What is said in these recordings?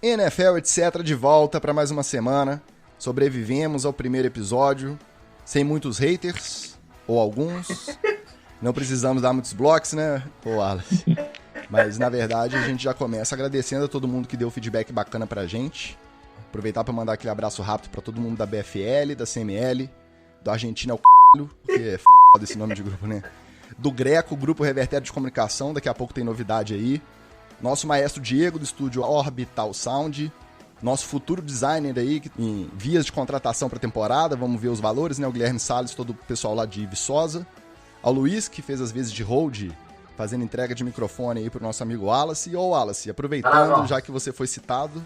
NFL, etc. de volta para mais uma semana. Sobrevivemos ao primeiro episódio, sem muitos haters, ou alguns. Não precisamos dar muitos blocos, né, Wallace? Mas, na verdade, a gente já começa agradecendo a todo mundo que deu feedback bacana pra gente. Aproveitar para mandar aquele abraço rápido para todo mundo da BFL, da CML, do Argentina ao c****, porque é foda esse nome de grupo, né? Do Greco, Grupo Revertério de Comunicação, daqui a pouco tem novidade aí. Nosso maestro Diego, do estúdio Orbital Sound. Nosso futuro designer aí, em vias de contratação para temporada, vamos ver os valores, né? O Guilherme Salles, todo o pessoal lá de Viçosa. Ao Luiz, que fez as vezes de hold, fazendo entrega de microfone aí pro nosso amigo Wallace. E, ô Wallace, aproveitando, já que você foi citado,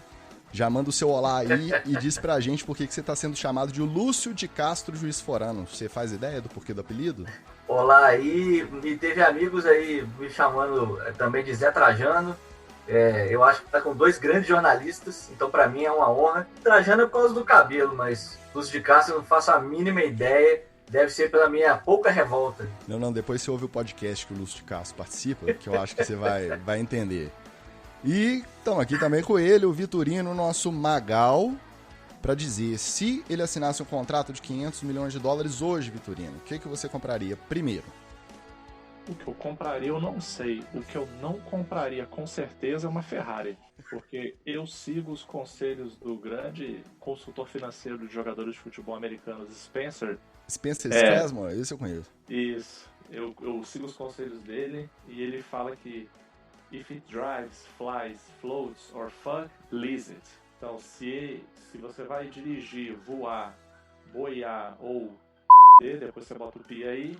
já manda o seu olá aí e diz pra gente por que você tá sendo chamado de Lúcio de Castro Juiz Forano. Você faz ideia do porquê do apelido? Olá aí, e teve amigos aí me chamando também de Zé Trajano. Eu acho que tá com dois grandes jornalistas, então pra mim é uma honra. Trajano é por causa do cabelo, mas Lúcio de Castro eu não faço a mínima ideia. Deve ser pela minha pouca revolta. Não, depois você ouve o podcast que o Lúcio de Castro participa, que eu acho que você vai entender. E estamos aqui também com ele, o Vitorino, nosso Magal, para dizer, se ele assinasse um contrato de $500 milhões hoje, Vitorino, o que você compraria primeiro? O que eu compraria eu não sei. O que eu não compraria com certeza é uma Ferrari. Porque eu sigo os conselhos do grande consultor financeiro de jogadores de futebol americanos, Spencer Strasmore, esse eu conheço. Isso. Eu sigo os conselhos dele e ele fala que if it drives, flies, floats or fuck, lease it. Então, se você vai dirigir, voar, boiar ou depois você bota o pi aí,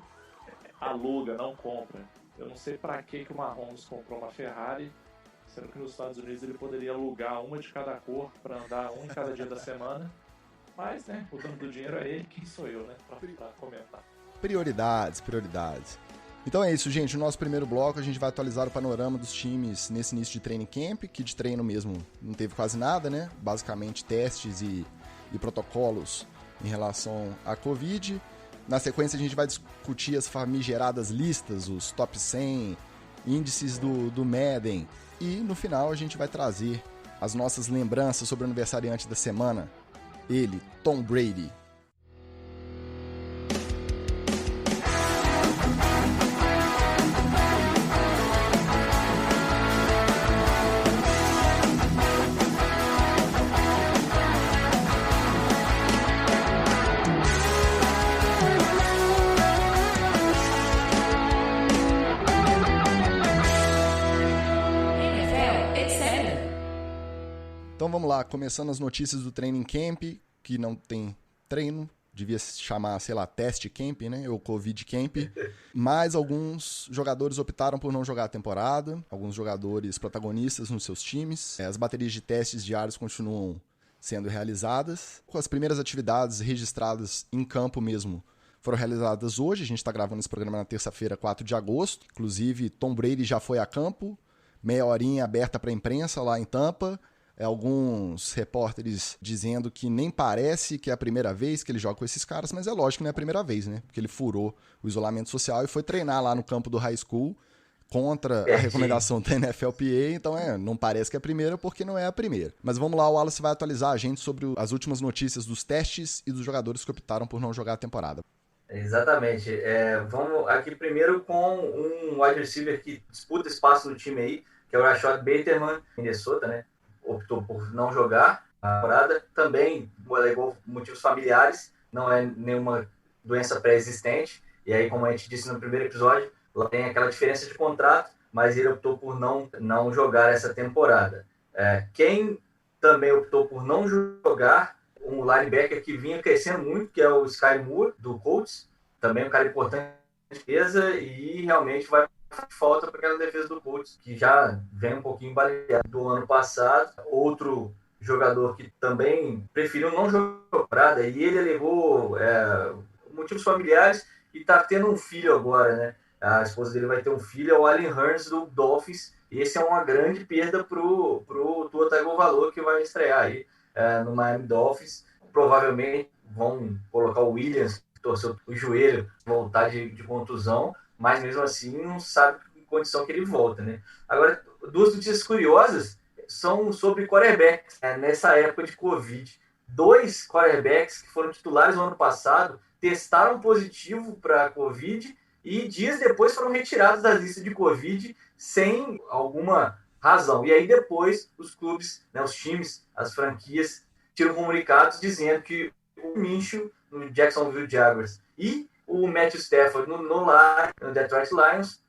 aluga, não compra. Eu não sei pra que o Mahomes comprou uma Ferrari, sendo que nos Estados Unidos ele poderia alugar uma de cada cor pra andar um em cada dia da semana. Mas, né, o dono do dinheiro é ele, quem sou eu, né, pra comentar. Prioridades. Então é isso, gente. No nosso primeiro bloco, a gente vai atualizar o panorama dos times nesse início de training camp, que de treino mesmo não teve quase nada, né? Basicamente testes e protocolos em relação à Covid. Na sequência, a gente vai discutir as famigeradas listas, os top 100, índices do Madden. E no final, a gente vai trazer as nossas lembranças sobre o aniversariante da semana. Ele, Tom Brady. Então vamos lá, começando as notícias do Training Camp, que não tem treino, devia se chamar, sei lá, Test Camp, né, ou Covid Camp, mas alguns jogadores optaram por não jogar a temporada, alguns jogadores protagonistas nos seus times, as baterias de testes diários continuam sendo realizadas, as primeiras atividades registradas em campo mesmo foram realizadas hoje, a gente está gravando esse programa na terça-feira, 4 de agosto, inclusive Tom Brady já foi a campo, meia horinha aberta para a imprensa lá em Tampa. Alguns repórteres dizendo que nem parece que é a primeira vez que ele joga com esses caras, mas é lógico que não é a primeira vez, né? Porque ele furou o isolamento social e foi treinar lá no campo do high school contra a recomendação da NFLPA, então não parece que é a primeira porque não é a primeira. Mas vamos lá, o Wallace vai atualizar a gente sobre as últimas notícias dos testes e dos jogadores que optaram por não jogar a temporada. Exatamente. Vamos aqui primeiro com um wide receiver que disputa espaço no time aí, que é o Rashad Bateman, Minnesota, né? Optou por não jogar a temporada, também alegou motivos familiares, não é nenhuma doença pré-existente, e aí, como a gente disse no primeiro episódio, lá tem aquela diferença de contrato, mas ele optou por não jogar essa temporada. Quem também optou por não jogar, um linebacker que vinha crescendo muito, que é o Sky Moore, do Colts, também um cara importante na defesa, e realmente vai falta para aquela defesa do Colts, que já vem um pouquinho baleado do ano passado. Outro jogador que também preferiu não jogar, e ele alegou motivos familiares e está tendo um filho agora, né? A esposa dele vai ter um filho, é o Allen Hurns do Dolphins, e esse é uma grande perda pro Tua Tagovailoa, que vai estrear aí no Miami Dolphins. Provavelmente vão colocar o Williams, que torceu o joelho, voltar de contusão, mas mesmo assim não sabe em condição que ele volta, né? Agora, duas notícias curiosas são sobre quarterbacks. Nessa época de Covid, 2 quarterbacks que foram titulares no ano passado testaram positivo para Covid e dias depois foram retirados da lista de Covid sem alguma razão. E aí depois os clubes, né, os times, as franquias, tiram comunicados dizendo que o Minshew no Jacksonville Jaguars e o Matthew Stafford no Detroit Lions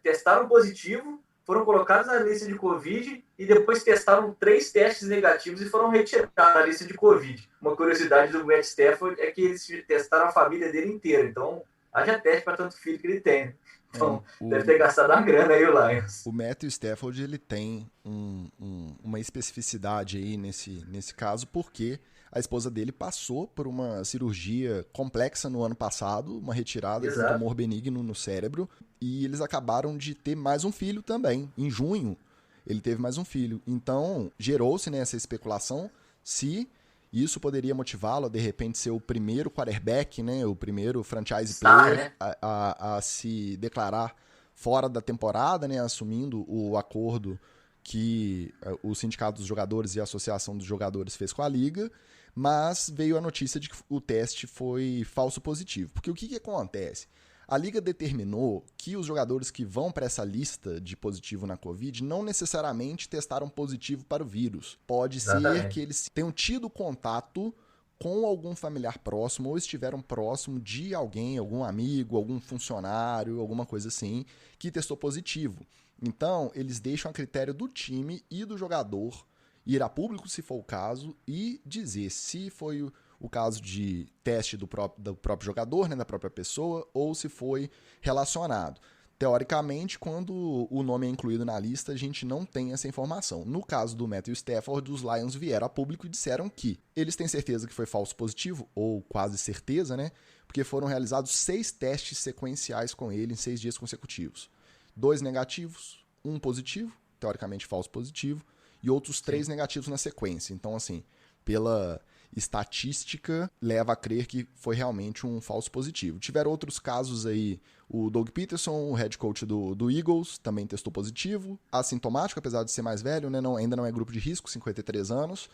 testaram positivo, foram colocados na lista de Covid e depois testaram 3 testes negativos e foram retirados da lista de Covid. Uma curiosidade do Matt Stafford é que eles testaram a família dele inteira. Então, haja teste para tanto filho que ele tem. Então, deve ter gastado uma grana aí o Lions. O Matthew Stafford, ele tem uma especificidade aí nesse caso, porque a esposa dele passou por uma cirurgia complexa no ano passado, uma retirada de um tumor benigno no cérebro, e eles acabaram de ter mais um filho também. Em junho, ele teve mais um filho. Então, gerou-se essa especulação se isso poderia motivá-lo a, de repente, ser o primeiro quarterback, né, o primeiro franchise player a se declarar fora da temporada, né, assumindo o acordo que o Sindicato dos Jogadores e a Associação dos Jogadores fez com a Liga, mas veio a notícia de que o teste foi falso positivo. Porque o que acontece? A Liga determinou que os jogadores que vão para essa lista de positivo na Covid não necessariamente testaram positivo para o vírus. Pode ser que eles tenham tido contato com algum familiar próximo ou estiveram próximo de alguém, algum amigo, algum funcionário, alguma coisa assim, que testou positivo. Então, eles deixam a critério do time e do jogador ir a público, se for o caso, e dizer se foi o caso de teste do próprio jogador, né, da própria pessoa, ou se foi relacionado. Teoricamente, quando o nome é incluído na lista, a gente não tem essa informação. No caso do Matthew Stafford, os Lions vieram a público e disseram que eles têm certeza que foi falso positivo, ou quase certeza, né? Porque foram realizados 6 testes sequenciais com ele em 6 dias consecutivos. 2 negativos, 1 positivo, teoricamente falso positivo, e outros 3 negativos na sequência. Então, assim, pela estatística, leva a crer que foi realmente um falso positivo. Tiveram outros casos aí, o Doug Peterson, o head coach do Eagles, também testou positivo, assintomático, apesar de ser mais velho, né? Ainda não é grupo de risco, 53 anos,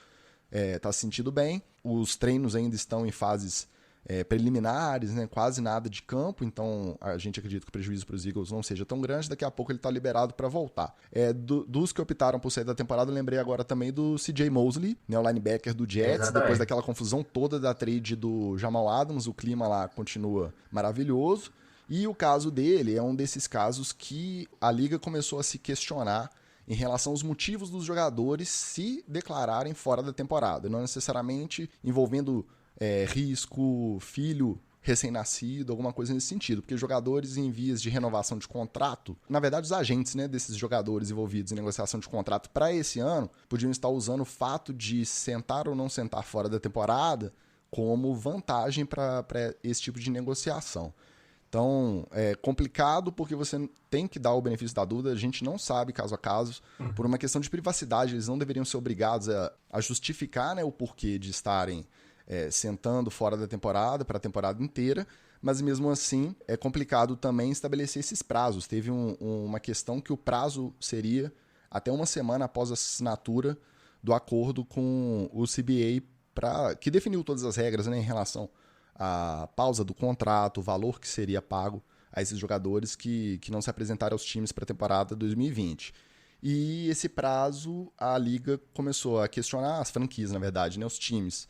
tá se sentindo bem. Os treinos ainda estão em fases preliminares, né? Quase nada de campo, então a gente acredita que o prejuízo para os Eagles não seja tão grande, daqui a pouco ele está liberado para voltar. Dos que optaram por sair da temporada, eu lembrei agora também do CJ Mosley, né, o linebacker do Jets, depois daquela confusão toda da trade do Jamal Adams, o clima lá continua maravilhoso, e o caso dele é um desses casos que a liga começou a se questionar em relação aos motivos dos jogadores se declararem fora da temporada, não necessariamente envolvendo risco, filho recém-nascido, alguma coisa nesse sentido, porque jogadores em vias de renovação de contrato, na verdade os agentes, né, desses jogadores envolvidos em negociação de contrato para esse ano, podiam estar usando o fato de sentar ou não sentar fora da temporada como vantagem para esse tipo de negociação. Então, é complicado porque você tem que dar o benefício da dúvida, a gente não sabe caso a caso, por uma questão de privacidade, eles não deveriam ser obrigados a justificar, né, o porquê de estarem sentando fora da temporada para a temporada inteira, mas mesmo assim é complicado também estabelecer esses prazos. Teve uma questão que o prazo seria até uma semana após a assinatura do acordo com o CBA, que definiu todas as regras, né, em relação à pausa do contrato, o valor que seria pago a esses jogadores que não se apresentaram aos times para a temporada 2020. E esse prazo a Liga começou a questionar, as franquias, na verdade, né, os times,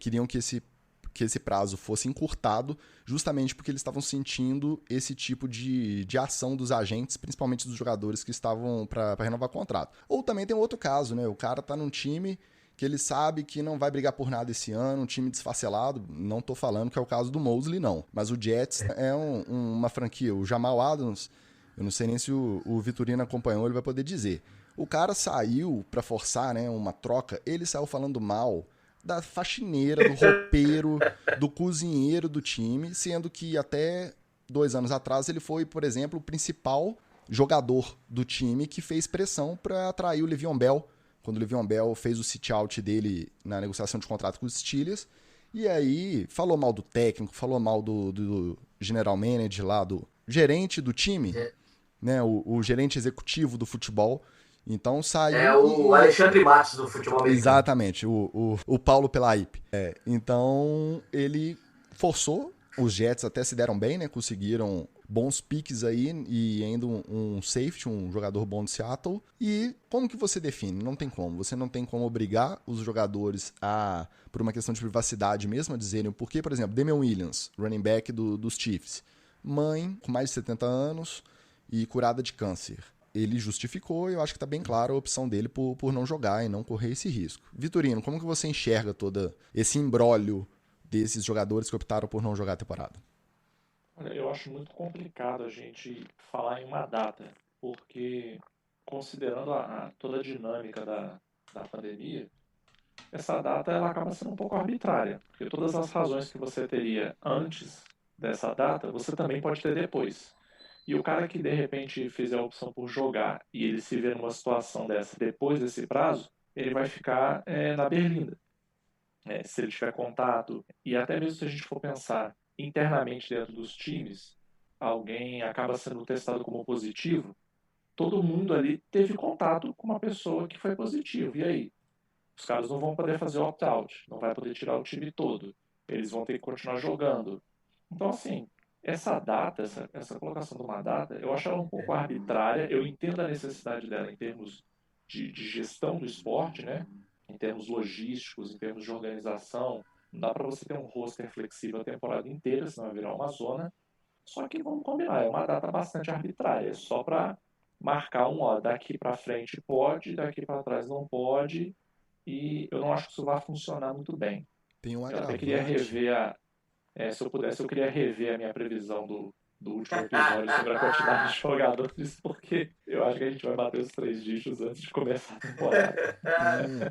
queriam que esse prazo fosse encurtado, justamente porque eles estavam sentindo esse tipo de ação dos agentes, principalmente dos jogadores que estavam para renovar o contrato. Ou também tem outro caso, né? O cara tá num time que ele sabe que não vai brigar por nada esse ano, um time desfacelado, não tô falando que é o caso do Mosley, não. Mas o Jets é uma franquia, o Jamal Adams, eu não sei nem se o Vitorino acompanhou, ele vai poder dizer. O cara saiu para forçar, né, uma troca, ele saiu falando mal da faxineira, do roupeiro, do cozinheiro do time, sendo que até 2 anos atrás ele foi, por exemplo, o principal jogador do time que fez pressão para atrair o Le'Veon Bell, quando o Le'Veon Bell fez o sit-out dele na negociação de contrato com os Steelers, e aí falou mal do técnico, falou mal do general manager lá, do gerente do time, né, o gerente executivo do futebol, Então saiu. É o Alexandre Matos do futebol americano. Exatamente, o Paulo Pelaip. Então ele forçou, os Jets até se deram bem, né? Conseguiram bons piques aí e ainda um safety, um jogador bom de Seattle. E como que você define? Não tem como. Você não tem como obrigar os jogadores a, por uma questão de privacidade mesmo, a dizerem porque, por exemplo, Damian Williams, running back dos Chiefs, mãe com mais de 70 anos e curada de câncer. Ele justificou e eu acho que está bem clara a opção dele por não jogar e não correr esse risco. Vitorino, como que você enxerga todo esse imbróglio desses jogadores que optaram por não jogar a temporada? Olha, eu acho muito complicado a gente falar em uma data, porque considerando toda a dinâmica da pandemia, essa data ela acaba sendo um pouco arbitrária, porque todas as razões que você teria antes dessa data, você também pode ter depois. E o cara que de repente fizer a opção por jogar e ele se vê numa situação dessa depois desse prazo, ele vai ficar na berlinda. Se ele tiver contato, e até mesmo se a gente for pensar internamente dentro dos times, alguém acaba sendo testado como positivo, todo mundo ali teve contato com uma pessoa que foi positivo. E aí? Os caras não vão poder fazer opt-out, não vai poder tirar o time todo. Eles vão ter que continuar jogando. Então, assim, essa data, essa colocação de uma data, eu acho ela um pouco arbitrária. Eu entendo a necessidade dela em termos de gestão do esporte, né? Em termos logísticos, em termos de organização. Não dá para você ter um roster flexível a temporada inteira, senão vai virar uma zona. Só que vamos combinar, é uma data bastante arbitrária, só para marcar daqui para frente pode, daqui para trás não pode, e eu não acho que isso vai funcionar muito bem. Tem um Eu até queria agravante. rever se eu pudesse, eu queria rever a minha previsão do último episódio sobre a quantidade de jogadores, porque eu acho que a gente vai bater os 3 dígitos antes de começar a temporada.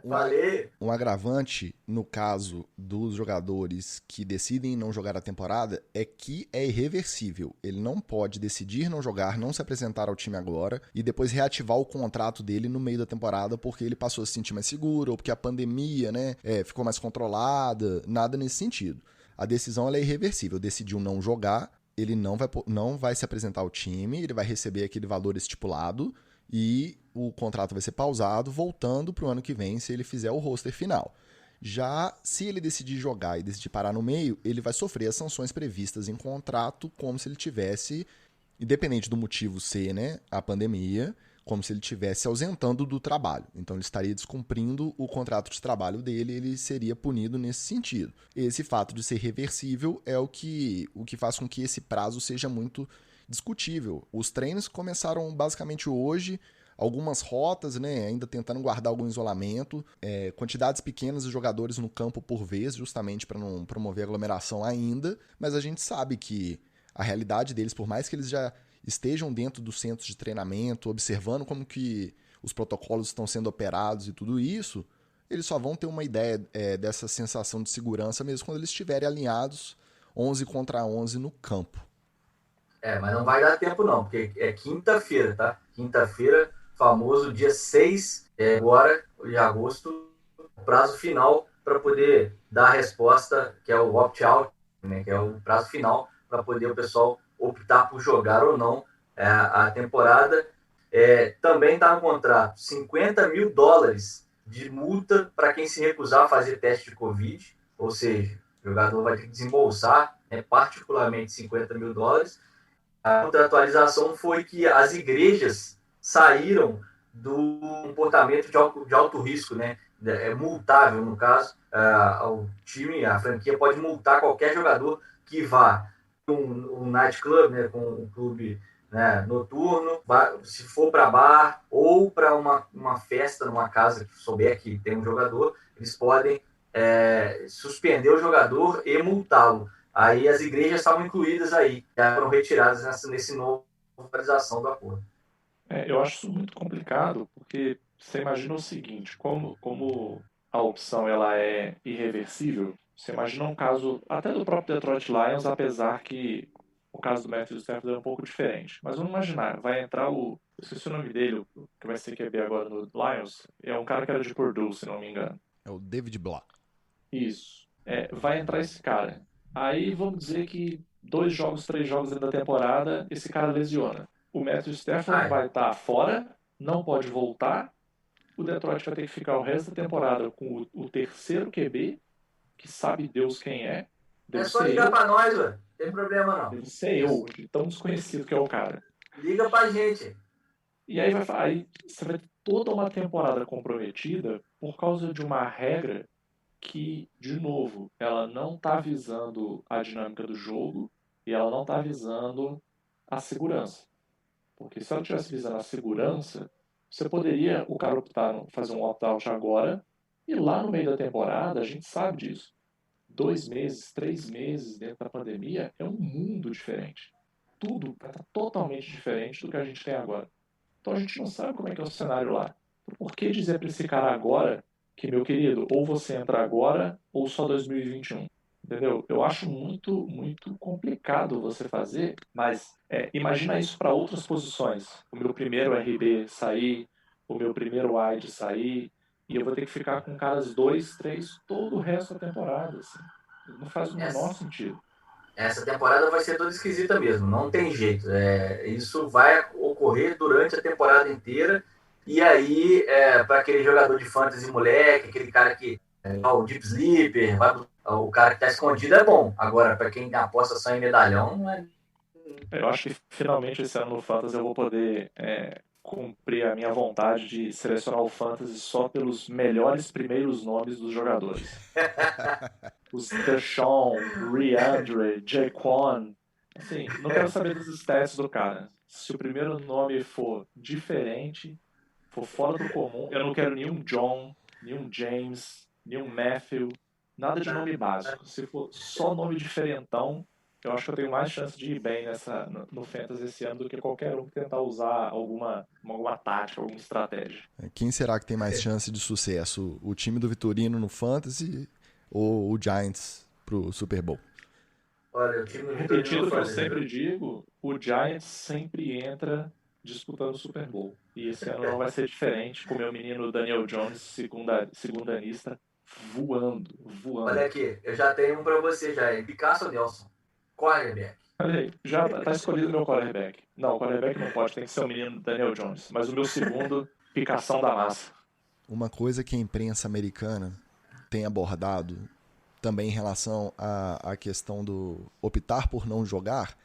Falei. Um agravante no caso dos jogadores que decidem não jogar a temporada é que é irreversível. Ele não pode decidir não jogar, não se apresentar ao time agora e depois reativar o contrato dele no meio da temporada porque ele passou a se sentir mais seguro ou porque a pandemia, né, ficou mais controlada, nada nesse sentido. A decisão ela é irreversível. Decidiu não jogar, ele não vai se apresentar ao time, ele vai receber aquele valor estipulado e o contrato vai ser pausado, voltando para o ano que vem se ele fizer o roster final. Já se ele decidir jogar e decidir parar no meio, ele vai sofrer as sanções previstas em contrato, como se ele tivesse, independente do motivo ser, né, a pandemia, como se ele estivesse ausentando do trabalho. Então ele estaria descumprindo o contrato de trabalho dele e ele seria punido nesse sentido. Esse fato de ser reversível é o que faz com que esse prazo seja muito discutível. Os treinos começaram basicamente hoje, algumas rotas, né, ainda tentando guardar algum isolamento, quantidades pequenas de jogadores no campo por vez, justamente para não promover aglomeração ainda, mas a gente sabe que a realidade deles, por mais que eles já estejam dentro dos centros de treinamento, observando como que os protocolos estão sendo operados e tudo isso, eles só vão ter uma ideia dessa sensação de segurança mesmo quando eles estiverem alinhados 11 contra 11 no campo. Mas não vai dar tempo não, porque é quinta-feira, tá? Quinta-feira, famoso dia 6 agora de agosto, prazo final para poder dar a resposta, que é o opt-out, né? Que é o prazo final para poder o pessoal optar por jogar ou não a temporada. Também está no contrato $50 mil de multa para quem se recusar a fazer teste de Covid, ou seja, o jogador vai ter que desembolsar, particularmente $50 mil. A contratualização foi que as igrejas saíram do comportamento de alto risco, né? Multável, no caso. O time, a franquia pode multar qualquer jogador que vá um nightclub, né, com um clube, né, noturno, se for para bar ou para uma festa numa casa que souber que tem um jogador, eles podem suspender o jogador e multá-lo. Aí as igrejas estavam incluídas aí, já foram retiradas nesse novo atualização do acordo. Eu acho isso muito complicado, porque você imagina o seguinte, como a opção ela é irreversível, você imagina um caso até do próprio Detroit Lions, apesar que o caso do Matthew Stafford é um pouco diferente. Mas vamos imaginar, vai entrar eu esqueci o nome dele, que vai ser QB agora no Lions, é um cara que era de Purdue, se não me engano. É o David Blah. Isso. Vai entrar esse cara. Aí vamos dizer que 2 jogos, 3 jogos da temporada, esse cara lesiona. O Matthew Stafford vai estar fora não pode voltar, o Detroit vai ter que ficar o resto da temporada com o terceiro QB, que sabe Deus quem é. É só ligar pra nós, velho. Não tem problema não. Deve ser eu, de tão desconhecido que é o cara. Liga pra gente. E aí você vai ter toda uma temporada comprometida por causa de uma regra que, de novo, ela não está visando a dinâmica do jogo e ela não está visando a segurança. Porque se ela estivesse visando a segurança, você poderia, o cara optar em fazer um opt-out agora e lá no meio da temporada, a gente sabe disso. 2 meses, 3 meses dentro da pandemia é um mundo diferente. Tudo vai estar totalmente diferente do que a gente tem agora. Então a gente não sabe como é que é o cenário lá. Por que dizer para esse cara agora que, meu querido, ou você entra agora ou só 2021? Entendeu? Eu acho muito, muito complicado você fazer, mas imagina isso para outras posições. O meu primeiro RB sair, o meu primeiro wide sair, e eu vou ter que ficar com caras 2, 3 todo o resto da temporada. Assim. Não faz o menor sentido. Essa temporada vai ser toda esquisita mesmo, não tem jeito. Isso vai ocorrer durante a temporada inteira. E aí, para aquele jogador de fantasy moleque, aquele cara que o Deep Sleeper, o cara que está escondido é bom. Agora, para quem aposta só em medalhão, não é. Eu acho que finalmente esse ano no Fantasy eu vou poder cumprir a minha vontade de selecionar o Fantasy só pelos melhores primeiros nomes dos jogadores. Os Deshaun, Reandre, Jaquan. Assim, não quero saber dos stats do cara. Se o primeiro nome for diferente, for fora do comum, eu não quero nenhum John, nenhum James, nenhum Matthew, nada de nome básico. Se for só nome diferentão, eu acho que eu tenho mais chance de ir bem no Fantasy esse ano do que qualquer um que tentar usar alguma tática, alguma estratégia. Quem será que tem mais chance de sucesso? O time do Vitorino no Fantasy ou o Giants pro Super Bowl? Olha, o time do Vitorino Repetido no que eu Fantasy, sempre digo, o Giants sempre entra disputando o Super Bowl. E esse ano não vai ser diferente com o meu menino Daniel Jones, segundanista, voando. Olha aqui, eu já tenho um para você já, é Picasso Nelson, quarterback. Olha aí, já tá escolhido meu quarterback. Não, o quarterback não pode, tem que ser o menino Daniel Jones. Mas o meu segundo, picação da massa. Uma coisa que a imprensa americana tem abordado também em relação à questão do optar por não jogar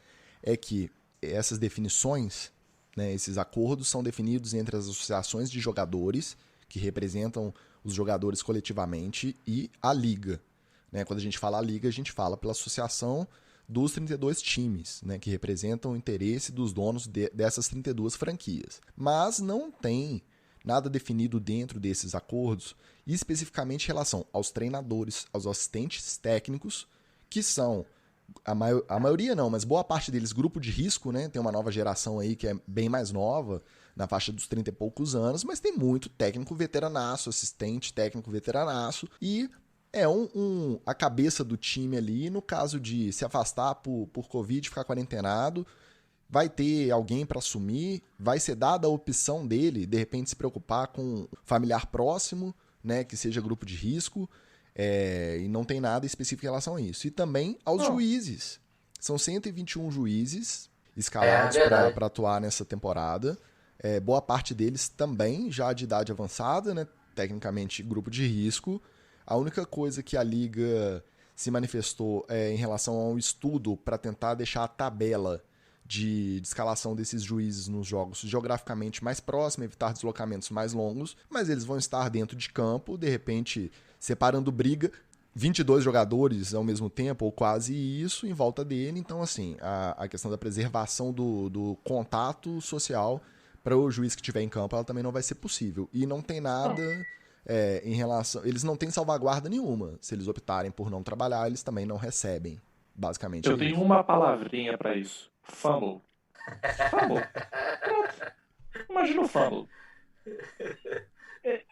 é que essas definições, né, esses acordos são definidos entre as associações de jogadores que representam os jogadores coletivamente e a liga. Né? Quando a gente fala a liga, a gente fala pela associação dos 32 times, né, que representam o interesse dos donos dessas 32 franquias. Mas não tem nada definido dentro desses acordos, e especificamente em relação aos treinadores, aos assistentes técnicos, que são, a maioria não, mas boa parte deles grupo de risco, né? Tem uma nova geração aí que é bem mais nova, na faixa dos 30 e poucos anos, mas tem muito técnico veteranaço, assistente técnico veteranaço, e é a cabeça do time ali, no caso de se afastar por Covid, ficar quarentenado, vai ter alguém para assumir, vai ser dada a opção dele, de repente, se preocupar com um familiar próximo, né, que seja grupo de risco, e não tem nada específico em relação a isso. E também aos juízes. São 121 juízes escalados para atuar nessa temporada. Boa parte deles também já de idade avançada, né, tecnicamente grupo de risco. A única coisa que a Liga se manifestou em relação ao estudo para tentar deixar a tabela de escalação desses juízes nos jogos geograficamente mais próxima, evitar deslocamentos mais longos, mas eles vão estar dentro de campo, de repente separando briga, 22 jogadores ao mesmo tempo, ou quase isso, em volta dele. Então, assim, a questão da preservação do contato social para o juiz que estiver em campo, ela também não vai ser possível. E não tem nada em relação... Eles não têm salvaguarda nenhuma. Se eles optarem por não trabalhar, eles também não recebem. Basicamente eu tenho uma palavrinha para isso. Fumble. Pronto. Imagina o fumble.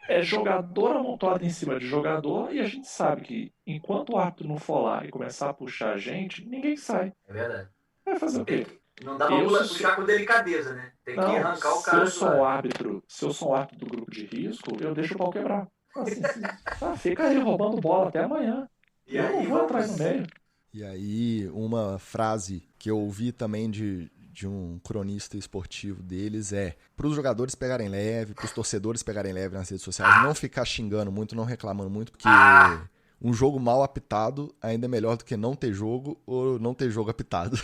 É jogador amontoado em cima de jogador, e a gente sabe que enquanto o árbitro não for lá e começar a puxar a gente, ninguém sai. É verdade. Vai fazer o quê? Não dá pra puxar com delicadeza, né? Tem que arrancar o cara. Se eu sou um árbitro do grupo de risco, eu deixo o pau quebrar. Assim, fica aí roubando bola até amanhã. Eu não vou entrar aí no meio. E aí, uma frase que eu ouvi também de um cronista esportivo deles é para os jogadores pegarem leve, para os torcedores pegarem leve nas redes sociais, não ficar xingando muito, não reclamando muito, porque um jogo mal apitado ainda é melhor do que não ter jogo ou não ter jogo apitado.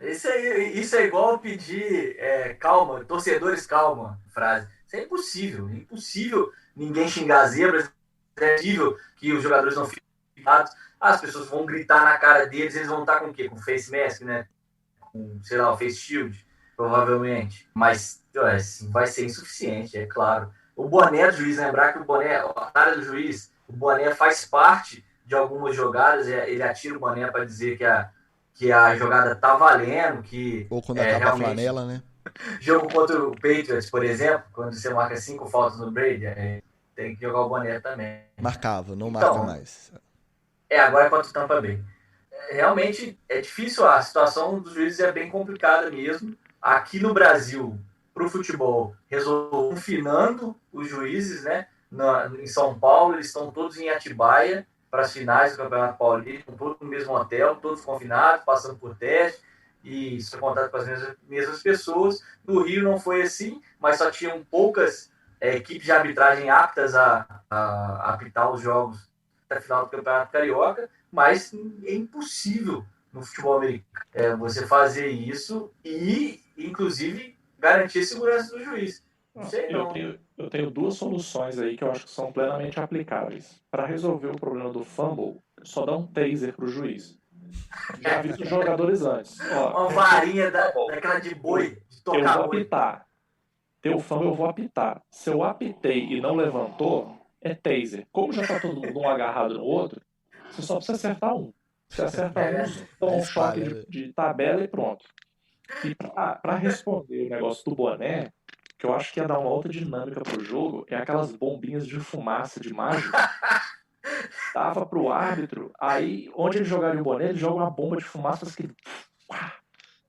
Isso é igual pedir calma, torcedores calma, frase. Isso é impossível. É impossível ninguém xingar as zebras, é impossível que os jogadores não fiquem irritados. As pessoas vão gritar na cara deles, eles vão estar com o quê? Com face mask, né? Com, sei lá, o face shield, provavelmente. Mas vai ser insuficiente, é claro. O boné do juiz, lembrar que a cara do juiz, o boné faz parte de algumas jogadas, ele atira o boné para dizer que a jogada tá valendo, que Ou quando acaba a flanela, né? Jogo contra o Patriots, por exemplo, quando você marca 5 faltas no Brady, tem que jogar o boné também. Marcava, não então, marca mais. Agora é contra o Tampa Bay. Realmente é difícil, a situação dos juízes é bem complicada mesmo. Aqui no Brasil, para o futebol, resolveu confinando os juízes, né? Em São Paulo, eles estão todos em Atibaia para as finais do Campeonato Paulista, estão todos no mesmo hotel, todos confinados, passando por teste, e isso é contato com as mesmas pessoas. No Rio não foi assim, mas só tinham poucas equipes de arbitragem aptas a apitar os jogos até a final do Campeonato Carioca, mas é impossível no futebol americano você fazer isso e, inclusive, garantir a segurança do juiz. Não sei, não. Eu tenho duas soluções aí que eu acho que são plenamente aplicáveis. Para resolver o problema do fumble, só dá um taser pro juiz. Já vi os jogadores antes. Uma varinha daquela de boi, de tocar eu vou boi. apitar. Teu fumble eu vou apitar. Se eu apitei e não levantou, é taser. Como já tá todo mundo um agarrado no outro, você só precisa acertar um. Você acerta um, toma um choque de tabela e pronto. E para responder o negócio do boné, que eu acho que ia dar uma outra dinâmica pro jogo, é aquelas bombinhas de fumaça de mágico. Dava pro árbitro, aí onde ele jogaria o boné, ele joga uma bomba de fumaça, faz aquele...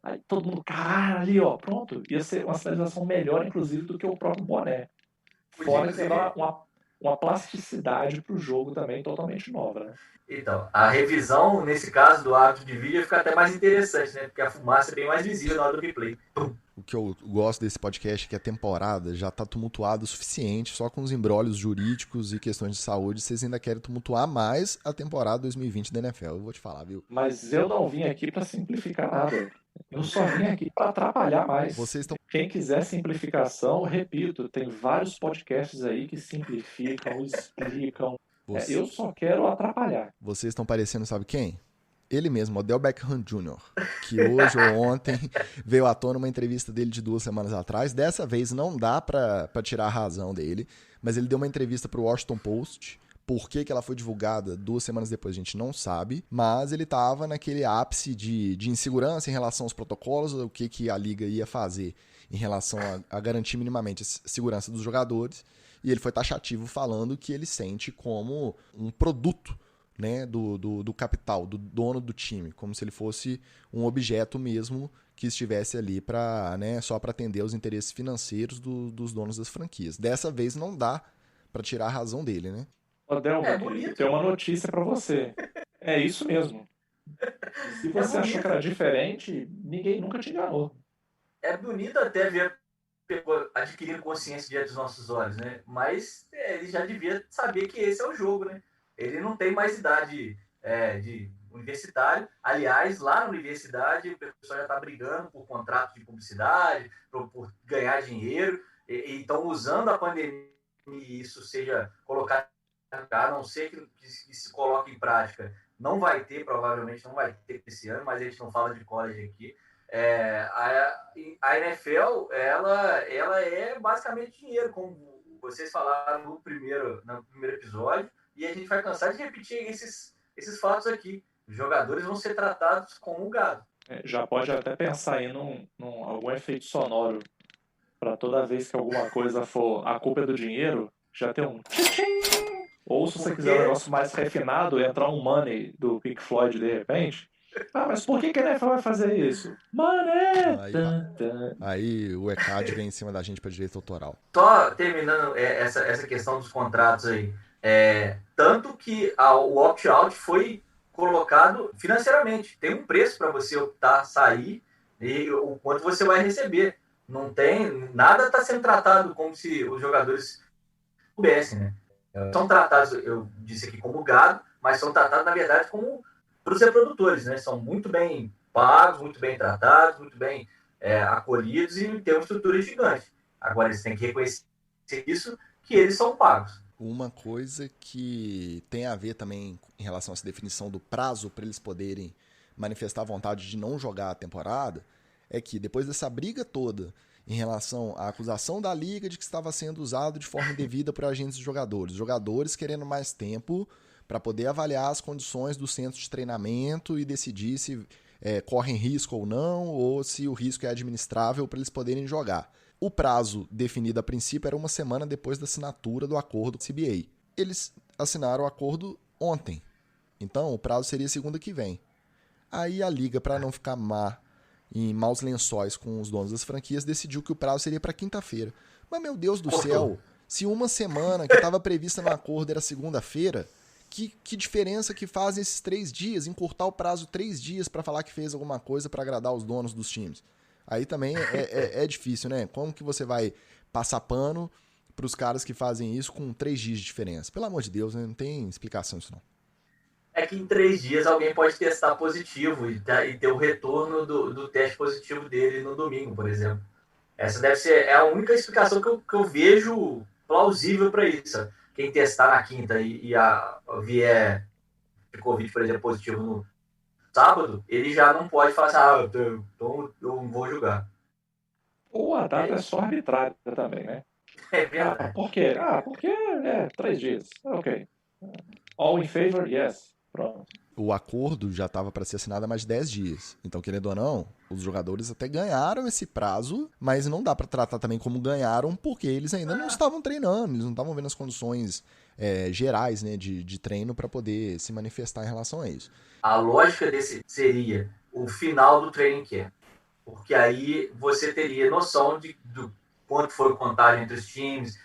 Aí todo mundo, caralho, ali ó, pronto. Ia ser uma sinalização melhor, inclusive, do que o próprio boné. Fora que ia dar uma plasticidade pro jogo também totalmente nova, né? Então, a revisão, nesse caso, do árbitro de vídeo fica até mais interessante, né? Porque a fumaça é bem mais visível na hora do replay. O que eu gosto desse podcast é que a temporada já tá tumultuada o suficiente, só com os embrólios jurídicos e questões de saúde, vocês ainda querem tumultuar mais a temporada 2020 da NFL. Eu vou te falar, viu? Mas eu não vim aqui para simplificar nada. Eu só vim aqui para atrapalhar mais. Quem quiser simplificação, repito, tem vários podcasts aí que simplificam, explicam. Eu só quero atrapalhar. Vocês estão parecendo, sabe quem? Ele mesmo, Odell Beckham Jr., que hoje ou ontem veio à tona uma entrevista dele de 2 semanas atrás. Dessa vez não dá pra tirar a razão dele, mas ele deu uma entrevista pro Washington Post. Por que ela foi divulgada 2 semanas depois, a gente não sabe. Mas ele tava naquele ápice de insegurança em relação aos protocolos, o que a liga ia fazer em relação a garantir minimamente a segurança dos jogadores. E ele foi taxativo falando que ele sente como um produto, né, do capital, do dono do time, como se ele fosse um objeto mesmo que estivesse ali só para atender aos interesses financeiros dos donos das franquias. Dessa vez não dá para tirar a razão dele, né? Odell, tem uma notícia para você. É isso mesmo. Se você achou que era diferente, ninguém nunca te enganou. É bonito até ver adquirindo consciência diante dos nossos olhos, né? Mas ele já devia saber que esse é o jogo, né? Ele não tem mais idade de universitário. Aliás, lá na universidade, o pessoal já está brigando por contrato de publicidade, por ganhar dinheiro. E estão usando a pandemia e isso seja colocado, a não ser que se coloque em prática. Provavelmente não vai ter esse ano, mas a gente não fala de college aqui. A NFL, ela é basicamente dinheiro, como vocês falaram no primeiro episódio, e a gente vai cansar de repetir esses fatos aqui. Os jogadores vão ser tratados como gado. Já pode até pensar em algum efeito sonoro para toda vez que alguma coisa for a culpa é do dinheiro, já tem um tchim. Ou se você quiser um negócio mais refinado, entrar um Money do Pink Floyd de repente. Mas por que a NFL vai fazer isso? Money! Aí o ECAD vem em cima da gente para direito autoral. Só terminando essa questão dos contratos aí. Tanto que o opt-out foi colocado financeiramente. Tem um preço para você optar sair e o quanto você vai receber. Não tem, nada está sendo tratado como se os jogadores soubessem, né? São tratados, eu disse aqui, como gado, mas são tratados, na verdade, como os reprodutores, né? São muito bem pagos, muito bem tratados, muito bem acolhidos e têm uma estrutura gigante. Agora, eles têm que reconhecer isso, que eles são pagos. Uma coisa que tem a ver também em relação a essa definição do prazo para eles poderem manifestar a vontade de não jogar a temporada é que depois dessa briga toda em relação à acusação da liga de que estava sendo usado de forma indevida por agentes de jogadores, os jogadores querendo mais tempo para poder avaliar as condições do centro de treinamento e decidir se correm risco ou não, ou se o risco é administrável para eles poderem jogar. O prazo definido a princípio era uma semana depois da assinatura do acordo do CBA. Eles assinaram o acordo ontem, então o prazo seria segunda que vem. Aí a liga, para não ficar em maus lençóis com os donos das franquias, decidiu que o prazo seria para quinta-feira. Mas, meu Deus do céu, se uma semana que estava prevista no acordo era segunda-feira, que diferença que faz esses 3 dias, encurtar o prazo 3 dias para falar que fez alguma coisa para agradar os donos dos times? Aí também é difícil, né? Como que você vai passar pano para os caras que fazem isso com 3 dias de diferença? Pelo amor de Deus, né? Não tem explicação isso não. É que em 3 dias alguém pode testar positivo e ter o retorno do teste positivo dele no domingo, por exemplo. Essa deve ser a única explicação que eu vejo plausível para isso. Quem testar na quinta e vier de Covid, por exemplo, positivo no sábado, ele já não pode falar assim, então eu não vou jogar. Ou a data é só arbitrária também, né? É verdade. Por quê? Porque 3 dias. Ok. All in favor? Yes. Pronto. O acordo já estava para ser assinado há mais de 10 dias. Então, querendo ou não, os jogadores até ganharam esse prazo, mas não dá para tratar também como ganharam, porque eles ainda não estavam treinando, eles não estavam vendo as condições gerais, né, de treino para poder se manifestar em relação a isso. A lógica desse seria o final do training camp, porque aí você teria noção do quanto foi o contágio entre os times,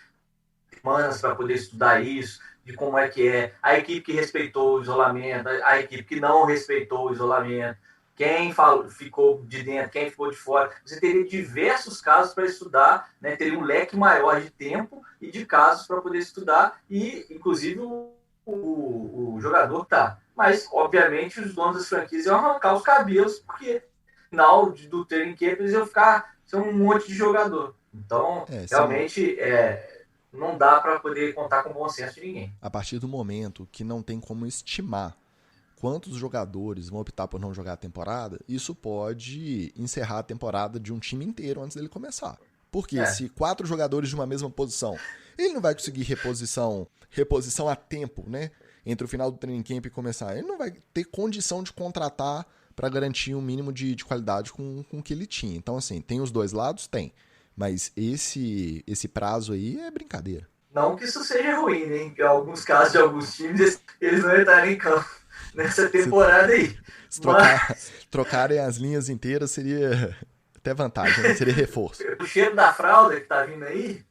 semanas para poder estudar isso, de como é que é, a equipe que respeitou o isolamento, a equipe que não respeitou o isolamento, quem ficou de dentro, quem ficou de fora. Você teria diversos casos para estudar, né? Teria um leque maior de tempo e de casos para poder estudar e, inclusive, o jogador tá. Mas, obviamente, os donos das franquias iam arrancar os cabelos, porque no final do training camp eles iam ficar um monte de jogador. Então, realmente, não dá para poder contar com o bom senso de ninguém. A partir do momento que não tem como estimar quantos jogadores vão optar por não jogar a temporada, isso pode encerrar a temporada de um time inteiro antes dele começar. Porque se 4 jogadores de uma mesma posição, ele não vai conseguir reposição a tempo, né? Entre o final do training camp e começar. Ele não vai ter condição de contratar para garantir um mínimo de qualidade com o que ele tinha. Então, assim, tem os dois lados? Tem. Mas esse prazo aí é brincadeira. Não que isso seja ruim, né? Em alguns casos de alguns times, eles não entrarem em campo nessa temporada aí. Se trocarem as linhas inteiras seria até vantagem, né? Seria reforço. O cheiro da fralda que tá vindo aí,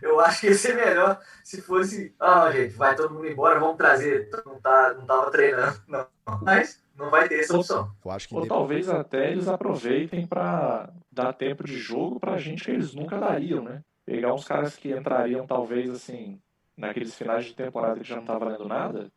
eu acho que ia ser melhor se fosse, gente, vai todo mundo embora, vamos trazer, não tava treinando, não. Mas não vai ter essa opção. Ou talvez até eles aproveitem para dar tempo de jogo pra gente que eles nunca dariam, né? Pegar uns caras que entrariam talvez assim, naqueles finais de temporada que já não tá valendo nada,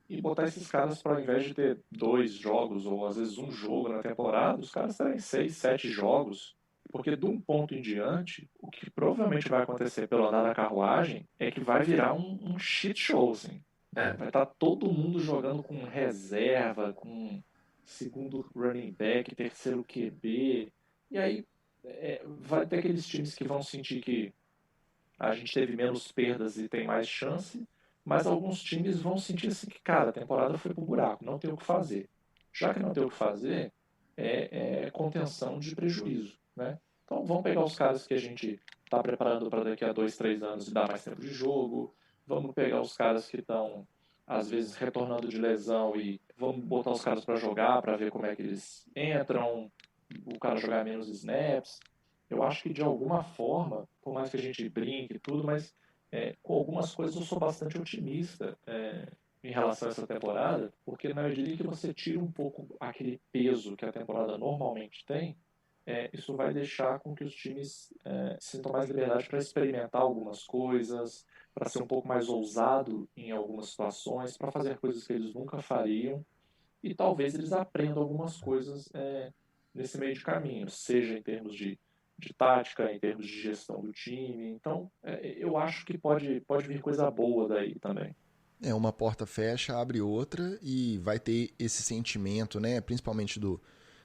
e botar esses caras para ao invés de ter 2 jogos, ou às vezes um jogo na temporada, os caras terem 6, 7 jogos. Porque de um ponto em diante, o que provavelmente vai acontecer pelo andar da carruagem é que vai virar um shit show, assim. Vai estar todo mundo jogando com reserva, com segundo running back, terceiro QB. E aí vai ter aqueles times que vão sentir que a gente teve menos perdas e tem mais chance, mas alguns times vão sentir assim que, cara, a temporada foi pro buraco, não tem o que fazer. Já que não tem o que fazer, é contenção de prejuízo, né? Então vamos pegar os caras que a gente está preparando para daqui a 2, 3 anos e dar mais tempo de jogo, vamos pegar os caras que estão, às vezes, retornando de lesão e vamos botar os caras para jogar, para ver como é que eles entram, o cara jogar menos snaps. Eu acho que de alguma forma, por mais que a gente brinque e tudo, mas com algumas coisas eu sou bastante otimista em relação a essa temporada, porque na medida que você tira um pouco aquele peso que a temporada normalmente tem, isso vai deixar com que os times sintam mais liberdade para experimentar algumas coisas, para ser um pouco mais ousado em algumas situações, para fazer coisas que eles nunca fariam, e talvez eles aprendam algumas coisas nesse meio de caminho, seja em termos de tática, em termos de gestão do time. Então, eu acho que pode vir coisa boa daí também. Uma porta fecha, abre outra e vai ter esse sentimento, né? Principalmente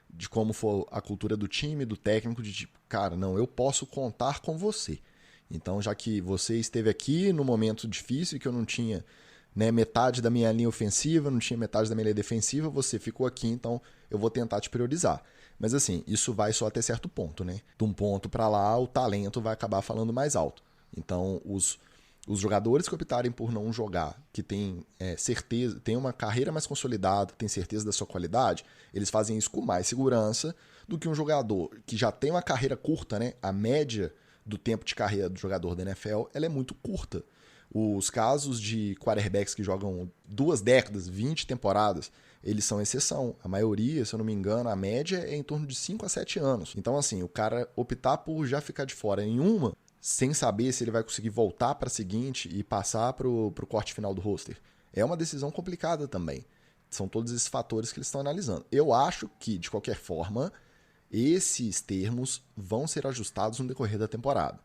de como for a cultura do time, do técnico, de tipo, cara, não, eu posso contar com você. Então, já que você esteve aqui no momento difícil, que eu não tinha, né, metade da minha linha ofensiva, não tinha metade da minha linha defensiva, você ficou aqui, então eu vou tentar te priorizar. Mas assim, isso vai só até certo ponto, né? De um ponto para lá, o talento vai acabar falando mais alto. Então, os jogadores que optarem por não jogar, que têm certeza, têm uma carreira mais consolidada, têm certeza da sua qualidade, eles fazem isso com mais segurança do que um jogador que já tem uma carreira curta, né? A média do tempo de carreira do jogador da NFL, ela é muito curta. Os casos de quarterbacks que jogam 2 décadas, 20 temporadas, eles são exceção. A maioria, se eu não me engano, a média é em torno de 5 a 7 anos. Então, assim, o cara optar por já ficar de fora em uma, sem saber se ele vai conseguir voltar para a seguinte e passar para o corte final do roster, é uma decisão complicada também. São todos esses fatores que eles estão analisando. Eu acho que, de qualquer forma, esses termos vão ser ajustados no decorrer da temporada.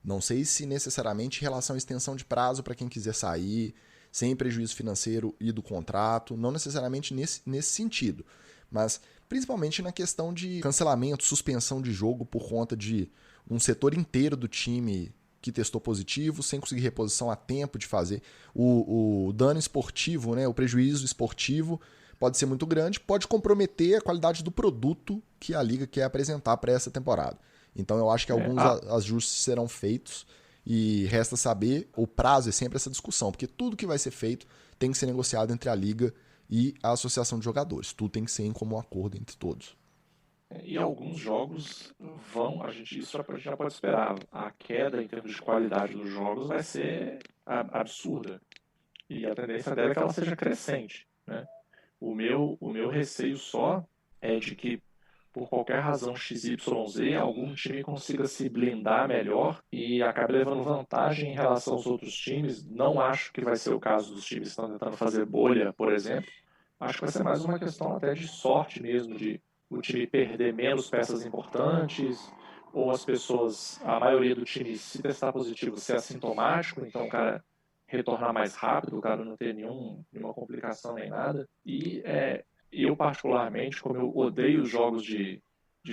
Não sei se necessariamente em relação à extensão de prazo para quem quiser sair, sem prejuízo financeiro e do contrato, não necessariamente nesse sentido, mas principalmente na questão de cancelamento, suspensão de jogo por conta de um setor inteiro do time que testou positivo, sem conseguir reposição a tempo de fazer. O dano esportivo, né, o prejuízo esportivo pode ser muito grande, pode comprometer a qualidade do produto que a liga quer apresentar para essa temporada. Então eu acho que alguns ajustes serão feitos e resta saber, o prazo é sempre essa discussão, porque tudo que vai ser feito tem que ser negociado entre a liga e a associação de jogadores. Tudo tem que ser em comum acordo entre todos. E alguns jogos isso a gente já pode esperar. A queda em termos de qualidade dos jogos vai ser absurda. E a tendência dela é que ela seja crescente, né? O meu receio só é de que, por qualquer razão XYZ, algum time consiga se blindar melhor e acabe levando vantagem em relação aos outros times. Não acho que vai ser o caso dos times que estão tentando fazer bolha, por exemplo. Acho que vai ser mais uma questão até de sorte mesmo, de o time perder menos peças importantes, ou as pessoas, a maioria do time, se testar positivo, ser assintomático, então o cara retornar mais rápido, o cara não ter nenhuma complicação nem nada. E eu, particularmente, como eu odeio os jogos de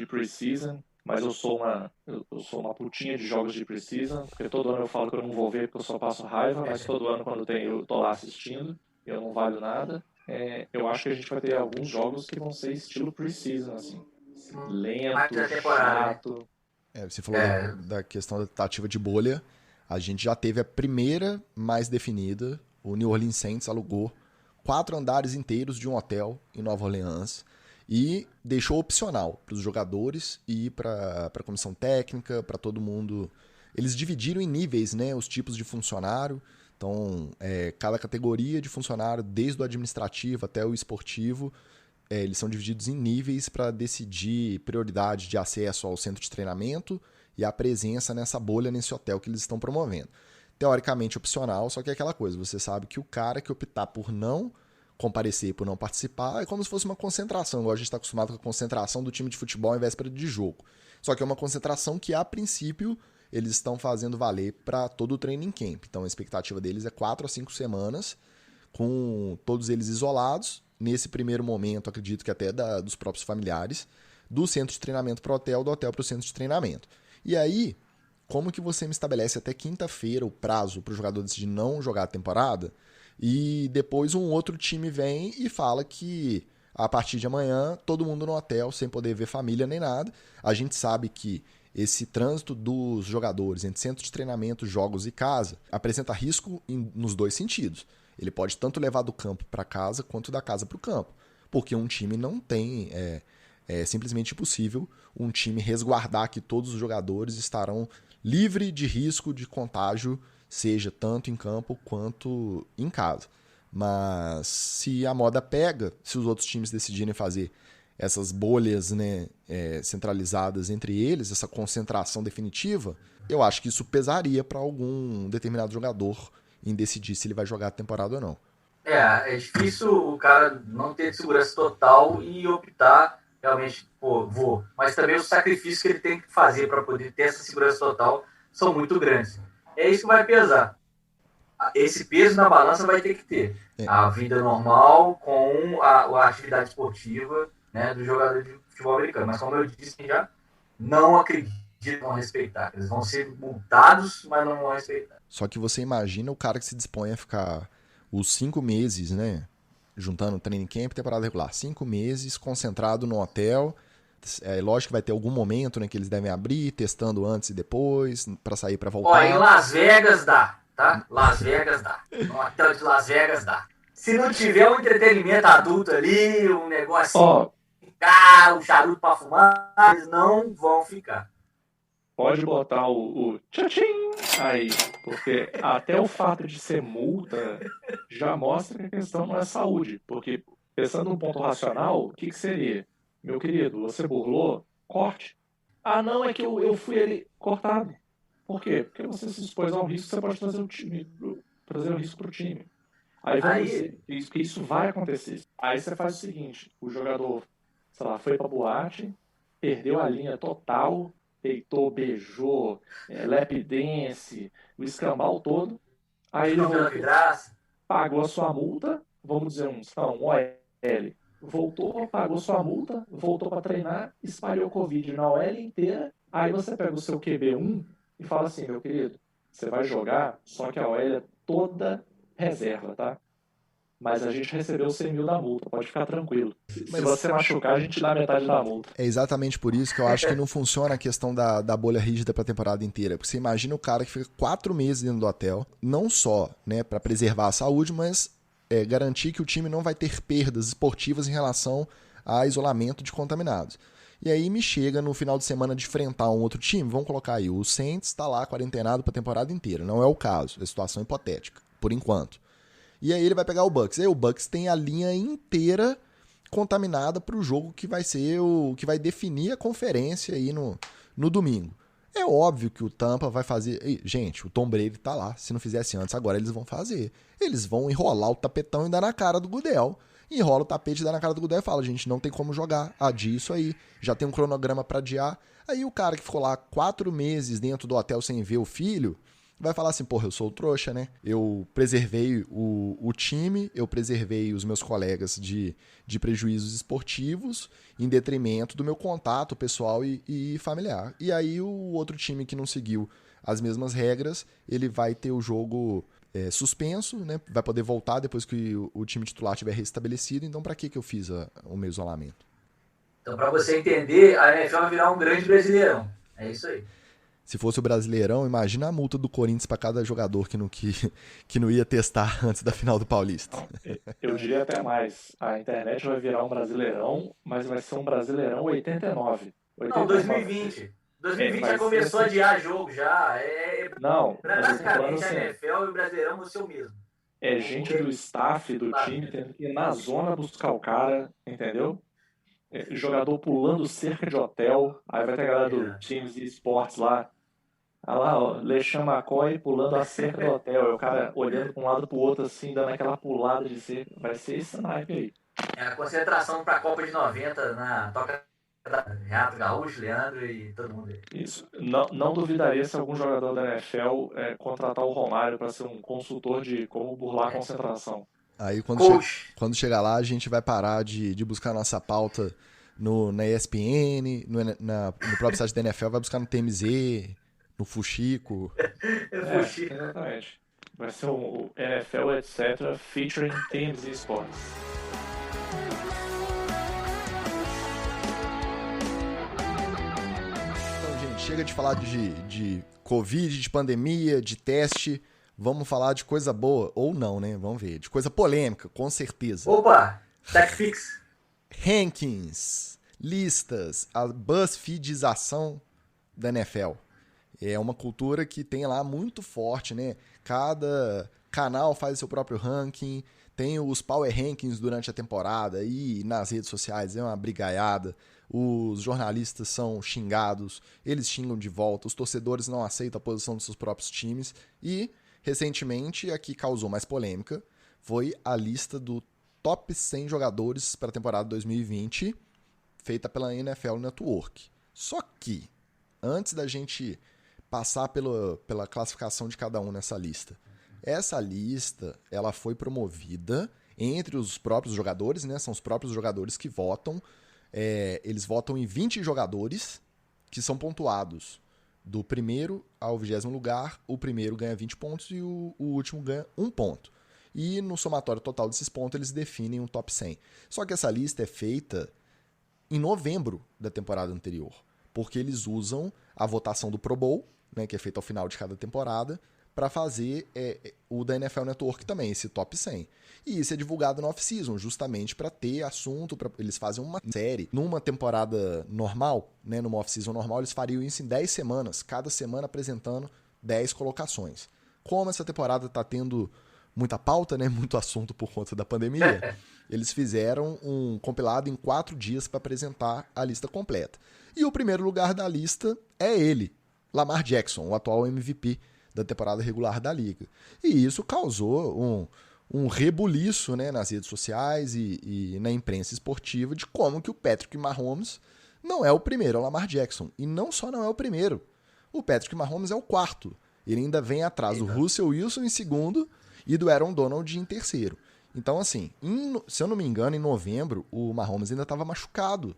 pre-season, mas eu sou uma putinha de jogos de pre-season, porque todo ano eu falo que eu não vou ver porque eu só passo raiva, mas todo ano quando tem eu tô lá assistindo, eu não valho nada. Eu acho que a gente vai ter alguns jogos que vão ser estilo pre-season, assim. Lento, chato. Você falou da questão da tentativa de bolha. A gente já teve a primeira mais definida. O New Orleans Saints alugou 4 andares inteiros de um hotel em Nova Orleans e deixou opcional para os jogadores e para a comissão técnica, para todo mundo. Eles dividiram em níveis, né, os tipos de funcionário. Então, cada categoria de funcionário, desde o administrativo até o esportivo, eles são divididos em níveis para decidir prioridade de acesso ao centro de treinamento e a presença nessa bolha, nesse hotel que eles estão promovendo. Teoricamente opcional, só que é aquela coisa, você sabe que o cara que optar por não comparecer, por não participar, é como se fosse uma concentração, igual a gente está acostumado com a concentração do time de futebol em véspera de jogo. Só que é uma concentração que, a princípio, eles estão fazendo valer para todo o training camp. Então a expectativa deles é 4 a 5 semanas, com todos eles isolados. Nesse primeiro momento, acredito que até dos próprios familiares, do centro de treinamento para o hotel, do hotel para o centro de treinamento. E aí, como que você me estabelece até quinta-feira o prazo para o jogador decidir não jogar a temporada e depois um outro time vem e fala que a partir de amanhã todo mundo no hotel sem poder ver família nem nada. A gente sabe que esse trânsito dos jogadores entre centro de treinamento, jogos e casa apresenta risco nos dois sentidos. Ele pode tanto levar do campo para casa quanto da casa para o campo, porque um time não tem... É simplesmente impossível um time resguardar que todos os jogadores estarão livres de risco de contágio, seja tanto em campo quanto em casa. Mas se a moda pega, se os outros times decidirem fazer essas bolhas, né, centralizadas entre eles, essa concentração definitiva, eu acho que isso pesaria para algum determinado jogador em decidir se ele vai jogar a temporada ou não. É difícil o cara não ter segurança total e optar realmente, pô, vou. Mas também os sacrifícios que ele tem que fazer para poder ter essa segurança total são muito grandes. É isso que vai pesar. Esse peso na balança vai ter que ter. A vida normal com a atividade esportiva, né, do jogador de futebol americano. Mas como eu disse já, não acredito que vão respeitar. Eles vão ser multados, mas não vão respeitar. Só que você imagina o cara que se dispõe a ficar os 5 meses, né, juntando training camp e temporada regular, 5 meses concentrado no hotel. Lógico que vai ter algum momento, né, que eles devem abrir, testando antes e depois, para sair para voltar. Ó, em Las Vegas dá, tá? Las Vegas dá. No hotel de Las Vegas dá. Se não tiver um entretenimento adulto ali, um negócio assim, um charuto para fumar, eles não vão ficar. Pode botar o tchim aí, porque até o fato de ser multa já mostra que a questão não é saúde. Porque, pensando num ponto racional, o que seria? Meu querido, você burlou? Corte. Ah, não, é que eu fui ali cortado. Por quê? Porque você se expôs a um risco, você pode trazer um risco para o time. Aí vamos dizer que isso vai acontecer. Aí você faz o seguinte, o jogador, sei lá, foi pra boate, perdeu a linha total, peitou, beijou, lap dance, o escambau todo. Aí ele pagou a sua multa, vamos dizer um OL. Voltou, pagou sua multa, voltou para treinar, espalhou Covid na OL inteira. Aí você pega o seu QB1 e fala assim, meu querido, você vai jogar, só que a OL é toda reserva, tá? Mas a gente recebeu 100 mil da multa, pode ficar tranquilo. Se você machucar, a gente dá metade da multa. É exatamente por isso que eu acho que não funciona a questão da bolha rígida para a temporada inteira. Porque você imagina o cara que fica 4 meses dentro do hotel, não só, né, para preservar a saúde, mas garantir que o time não vai ter perdas esportivas em relação a isolamento de contaminados. E aí me chega no final de semana de enfrentar um outro time, vamos colocar aí, o Saints está lá quarentenado para a temporada inteira. Não é o caso, é situação hipotética, por enquanto. E aí ele vai pegar o Bucs. Aí o Bucs tem a linha inteira contaminada para o jogo que vai ser o que vai definir a conferência aí no domingo. É óbvio que o Tampa vai fazer... Gente, o Tom Brady tá lá. Se não fizesse antes, agora eles vão fazer. Eles vão enrolar o tapetão e dar na cara do Goodell. Enrola o tapete e dá na cara do Goodell e fala, gente, não tem como jogar. Adia isso aí. Já tem um cronograma para adiar. Aí o cara que ficou lá 4 meses dentro do hotel sem ver o filho... vai falar assim, porra, eu sou o trouxa, né? Eu preservei o time, eu preservei os meus colegas de prejuízos esportivos em detrimento do meu contato pessoal e familiar. E aí o outro time que não seguiu as mesmas regras, ele vai ter o jogo suspenso, né? Vai poder voltar depois que o time titular tiver restabelecido. Então, pra que eu fiz o meu isolamento? Então, pra você entender, a NFL vai virar um grande brasileirão. É isso aí. Se fosse o Brasileirão, imagina a multa do Corinthians para cada jogador que não ia testar antes da final do Paulista. Eu diria até mais. A internet vai virar um Brasileirão, mas vai ser um Brasileirão 89. Não, 2020. 2020 já começou a adiar jogo, já. Não, basicamente a NFL e o Brasileirão vão ser o mesmo. É gente do staff do time tendo que ir na zona buscar o cara, entendeu? Jogador pulando cerca de hotel, aí vai ter a galera do Teams e Esportes lá. Olha lá, ó, LeSean McCoy pulando a cerca do hotel, e o cara olhando para um lado pro outro assim, dando aquela pulada de cerca. Vai ser esse naipe aí. É a concentração para a Copa de 90 na toca da Renato Gaúcho, Leandro e todo mundo aí. Isso. Não duvidaria se algum jogador da NFL contratar o Romário para ser um consultor de como burlar a concentração. Aí quando chegar lá, a gente vai parar de buscar a nossa pauta na ESPN, no próprio site da NFL, vai buscar no TMZ, no Fuxico. Exatamente. Vai ser o NFL, etc., featuring TMZ Sports. Então, gente, chega de falar de Covid, de pandemia, de teste. Vamos falar de coisa boa, ou não, né? Vamos ver. De coisa polêmica, com certeza. Opa! TechFix. Rankings, listas, a BuzzFeedização da NFL. É uma cultura que tem lá muito forte, né? Cada canal faz o seu próprio ranking, Tem os Power Rankings durante a temporada e nas redes sociais é uma brigaiada. Os jornalistas são xingados, eles xingam de volta, os torcedores não aceitam a posição dos seus próprios times. E, recentemente, a que causou mais polêmica foi a lista do top 100 jogadores para a temporada 2020, feita pela NFL Network. Só que, antes da gente passar pela classificação de cada um nessa lista, essa lista ela foi promovida entre os próprios jogadores, né? São os próprios jogadores que votam. Eles votam em 20 jogadores que são pontuados do primeiro ao 20º lugar. O primeiro ganha 20 pontos e o último ganha 1 ponto. E no somatório total desses pontos eles definem um top 100. Só que essa lista é feita em novembro da temporada anterior, porque eles usam a votação do Pro Bowl, né, que é feita ao final de cada temporada, para fazer o da NFL Network também, esse top 100. E isso é divulgado no off-season, justamente para ter assunto, eles fazem uma série. Numa temporada normal, né, numa off-season normal, eles fariam isso em 10 semanas, cada semana apresentando 10 colocações. Como essa temporada está tendo muita pauta, né, muito assunto por conta da pandemia, eles fizeram um compilado em 4 dias para apresentar a lista completa. E o primeiro lugar da lista é ele, Lamar Jackson, o atual MVP da temporada regular da liga. E isso causou um rebuliço, né, nas redes sociais e na imprensa esportiva de como que o Patrick Mahomes não é o primeiro, é o Lamar Jackson. E não só não é o primeiro, o Patrick Mahomes é o quarto. Ele ainda vem atrás do Russell Wilson em segundo e do Aaron Donald em terceiro. Então, assim, se eu não me engano, em novembro, o Mahomes ainda estava machucado.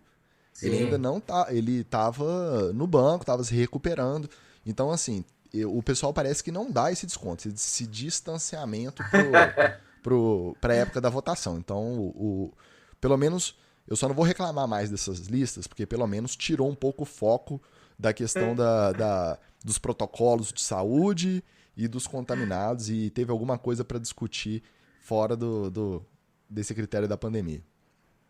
Sim. Ele ainda não tá. Ele estava no banco, estava se recuperando. Então, assim, o pessoal parece que não dá esse desconto, esse distanciamento para a época da votação. Então, pelo menos, eu só não vou reclamar mais dessas listas, porque pelo menos tirou um pouco o foco da questão dos protocolos de saúde e dos contaminados, e teve alguma coisa para discutir fora desse critério da pandemia.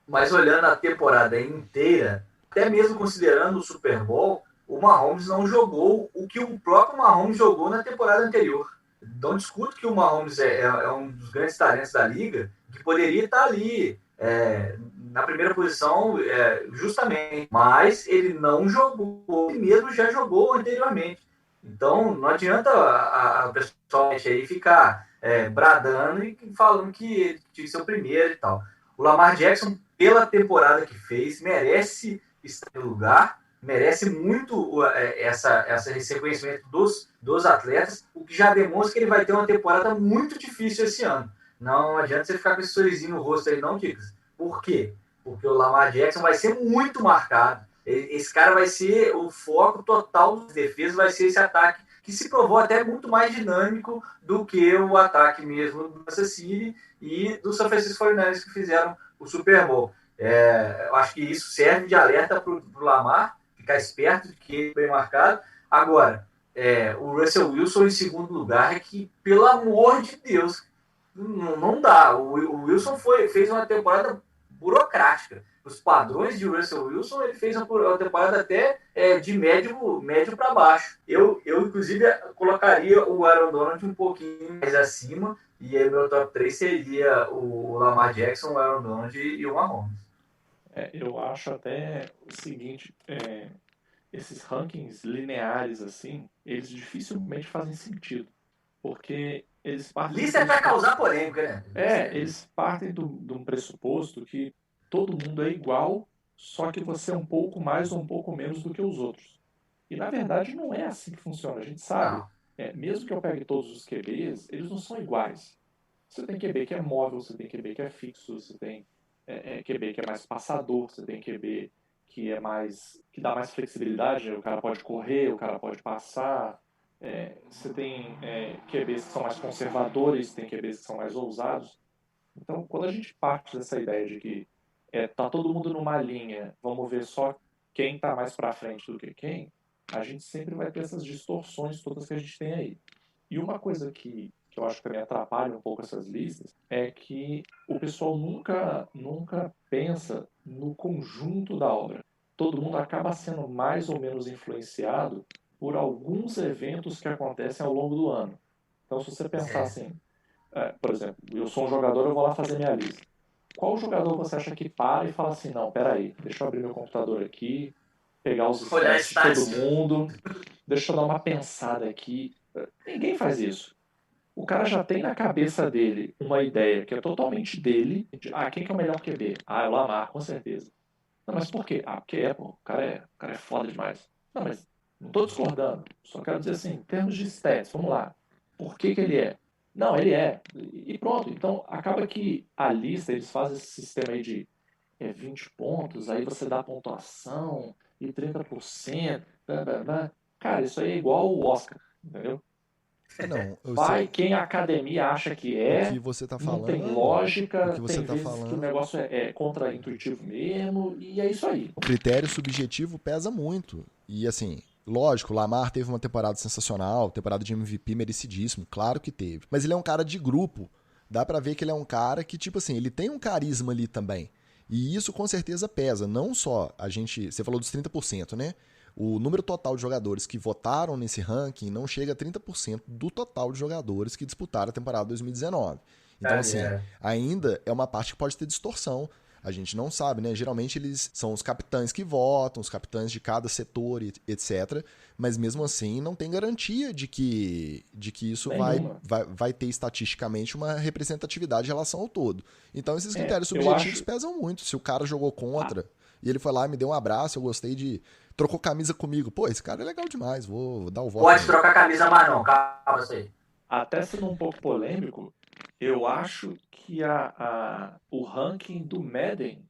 Mas olhando a temporada inteira, até mesmo considerando o Super Bowl, o Mahomes não jogou o que o próprio Mahomes jogou na temporada anterior. Não discuto que o Mahomes é um dos grandes talentos da liga, que poderia estar ali na primeira posição justamente, mas ele não jogou, ele mesmo já jogou anteriormente. Então não adianta a pessoa aí ficar bradando e falando que tinha que ser o primeiro e tal. O Lamar Jackson, pela temporada que fez, merece estar no lugar, merece muito esse reconhecimento dos atletas, o que já demonstra que ele vai ter uma temporada muito difícil esse ano. Não adianta você ficar com esse sorrisinho no rosto aí, não, Dicas. Por quê? Porque o Lamar Jackson vai ser muito marcado. Esse cara vai ser o foco total da defesa, vai ser esse ataque que se provou até muito mais dinâmico do que o ataque mesmo do Kansas City e do San Francisco 49ers que fizeram o Super Bowl. Eu acho que isso serve de alerta para o Lamar, ficar esperto de que ele foi marcado. Agora, o Russell Wilson em segundo lugar é que, pelo amor de Deus, não dá. O Wilson fez uma temporada burocrática. Os padrões de Russell Wilson, ele fez uma temporada até de médio para baixo. Eu, inclusive, colocaria o Aaron Donald um pouquinho mais acima, e aí meu top 3 seria o Lamar Jackson, o Aaron Donald e o Mahomes. Eu acho até o seguinte, esses rankings lineares, assim, eles dificilmente fazem sentido, porque eles partem... Isso é para causar polêmica, né? Eles partem de um pressuposto que todo mundo é igual, só que você é um pouco mais ou um pouco menos do que os outros. E, na verdade, não é assim que funciona. A gente sabe, mesmo que eu pegue todos os QBs, eles não são iguais. Você tem QB que é móvel, você tem QB que é fixo, você tem QB que é mais passador, você tem QB que dá mais flexibilidade, o cara pode correr, o cara pode passar. Você tem QBs que são mais conservadores, tem QBs que são mais ousados. Então, quando a gente parte dessa ideia de que tá todo mundo numa linha, vamos ver só quem tá mais para frente do que quem, a gente sempre vai ter essas distorções todas que a gente tem aí. E uma coisa que eu acho que também atrapalha um pouco essas listas é que o pessoal nunca pensa no conjunto da obra. Todo mundo acaba sendo mais ou menos influenciado por alguns eventos que acontecem ao longo do ano. Então, se você pensar assim, Por exemplo, eu sou um jogador, eu vou lá fazer minha lista. Qual jogador você acha que para e fala assim, não, peraí, deixa eu abrir meu computador aqui, pegar os Olhar stats de todo stats. mundo, deixa eu dar uma pensada aqui. Ninguém faz isso. O cara já tem na cabeça dele uma ideia que é totalmente dele, de, quem que é o melhor QB? É o Lamar, com certeza. Não, mas por quê? Porque pô, o cara é foda demais. Não, mas não estou discordando. Só quero dizer assim, em termos de stats, vamos lá. Por que que ele é? Não, ele é. E pronto. Então, acaba que a lista, eles fazem esse sistema aí de 20 pontos, aí você dá pontuação e 30%. Blá, blá, blá. Cara, isso aí é igual o Oscar, entendeu? Não, Vai quem a academia acha que o que é, você tá não tem falando, o lógica, que você tem tá vezes que o falando, negócio é contra-intuitivo mesmo, e é isso aí. o critério subjetivo pesa muito. E assim, lógico, o Lamar teve uma temporada sensacional, temporada de MVP merecidíssimo, claro que teve. Mas ele é um cara de grupo. Dá pra ver que ele é um cara que, tipo assim, ele tem um carisma ali também. E isso com certeza pesa. Não só a gente. Você falou dos 30%, né? O número total de jogadores que votaram nesse ranking não chega a 30% do total de jogadores que disputaram a temporada 2019. Então, assim, ainda é uma parte que pode ter distorção. A gente não sabe, né? Geralmente eles são os capitães que votam, os capitães de cada setor, etc. Mas mesmo assim, não tem garantia de que isso vai ter estatisticamente uma representatividade em relação ao todo. Então, esses critérios Eu subjetivos acho. pesam muito. Se o cara jogou Ah, contra e ele foi lá, me deu um abraço, eu gostei de. Trocou camisa comigo. Pô, esse cara é legal demais, vou dar o voto Pode nele. trocar camisa, mas não. Calma, isso aí. até sendo um pouco polêmico, eu acho que o ranking do Madden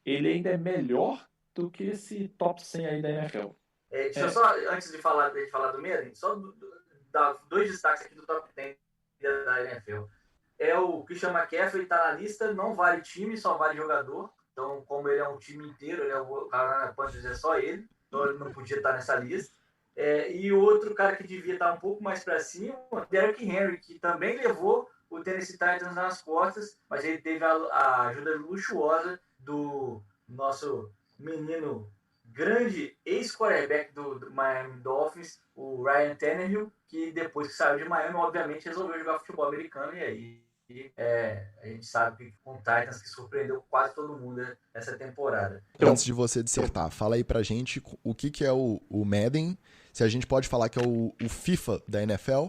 ele ainda é melhor do que esse top 100 aí da NFL. Deixa eu É, só, antes de falar do Madden, só dar dois destaques aqui do top 10 da NFL. O Christian McCaffrey está na lista, não vale time, só vale jogador. Então, como ele é um time inteiro, ele é o cara, pode dizer só ele, então ele não podia estar nessa lista. E outro cara que devia estar um pouco mais para cima, Derrick Henry, que também levou o Tennessee Titans nas costas, mas ele teve a ajuda luxuosa do nosso menino grande ex-quarterback do Miami Dolphins, o Ryan Tannehill, que depois que saiu de Miami, obviamente resolveu jogar futebol americano, e aí a gente sabe que com o Titans que surpreendeu quase todo mundo essa temporada. Antes de você dissertar, fala aí pra gente o que é o Madden, se a gente pode falar que é o FIFA da NFL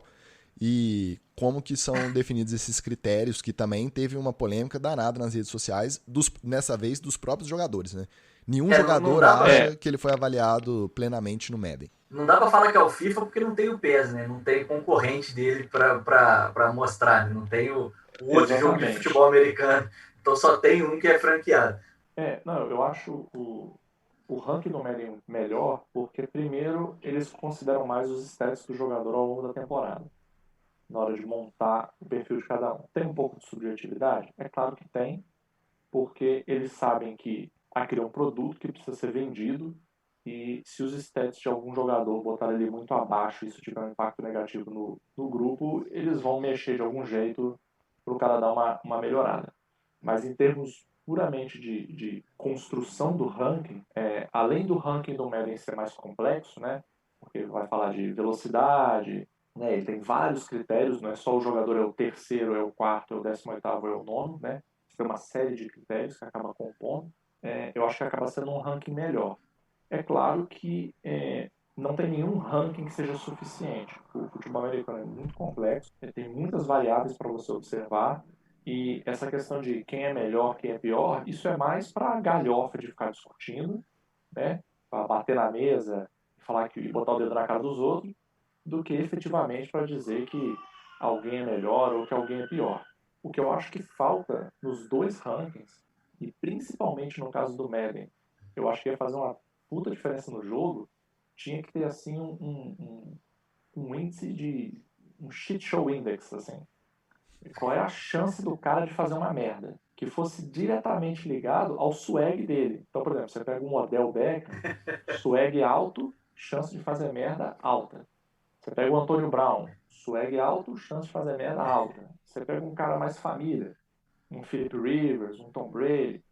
e como que são definidos esses critérios, que também teve uma polêmica danada nas redes sociais, nessa vez dos próprios jogadores, né? Nenhum Não jogador dá pra, acha que ele foi avaliado plenamente no Madden. não dá pra falar que é o FIFA porque não tem o PES, né? Não tem concorrente dele pra mostrar, né? Não tem o outro jogo de exatamente. futebol americano. Então só tem um que é franqueado. Não, eu acho o ranking do Madden melhor porque, primeiro, eles consideram mais os stats do jogador ao longo da temporada, na hora de montar o perfil de cada um. Tem um pouco de subjetividade? É claro que tem, porque eles sabem que aquele é um produto que precisa ser vendido e se os stats de algum jogador botarem ele muito abaixo e isso tiver um impacto negativo no grupo, eles vão mexer de algum jeito para o cara dar uma melhorada. Mas em termos puramente de construção do ranking, além do ranking do Madden ser mais complexo, né, porque vai falar de velocidade, né, ele tem vários critérios, não é só o jogador é o terceiro, é o quarto, é o 18º, é o nono, né, tem uma série de critérios que acaba compondo, eu acho que acaba sendo um ranking melhor. É claro que não tem nenhum ranking que seja suficiente. O futebol americano é muito complexo, tem muitas variáveis para você observar, e essa questão de quem é melhor, quem é pior, isso é mais para galhofa de ficar discutindo, né? Para bater na mesa, falar que botar o dedo na cara dos outros, do que efetivamente para dizer que alguém é melhor ou que alguém é pior. O que eu acho que falta nos dois rankings, e principalmente no caso do Madden, eu acho que ia fazer uma puta diferença no jogo, tinha que ter assim um índice de um shit show index, assim. Qual é a chance do cara de fazer uma merda? Que fosse diretamente ligado ao swag dele. Então, por exemplo, você pega um Odell Beckham, swag alto, chance de fazer merda alta. Você pega o Antônio Brown, swag alto, chance de fazer merda alta. Você pega um cara mais família, um Philip Rivers, um Tom Brady,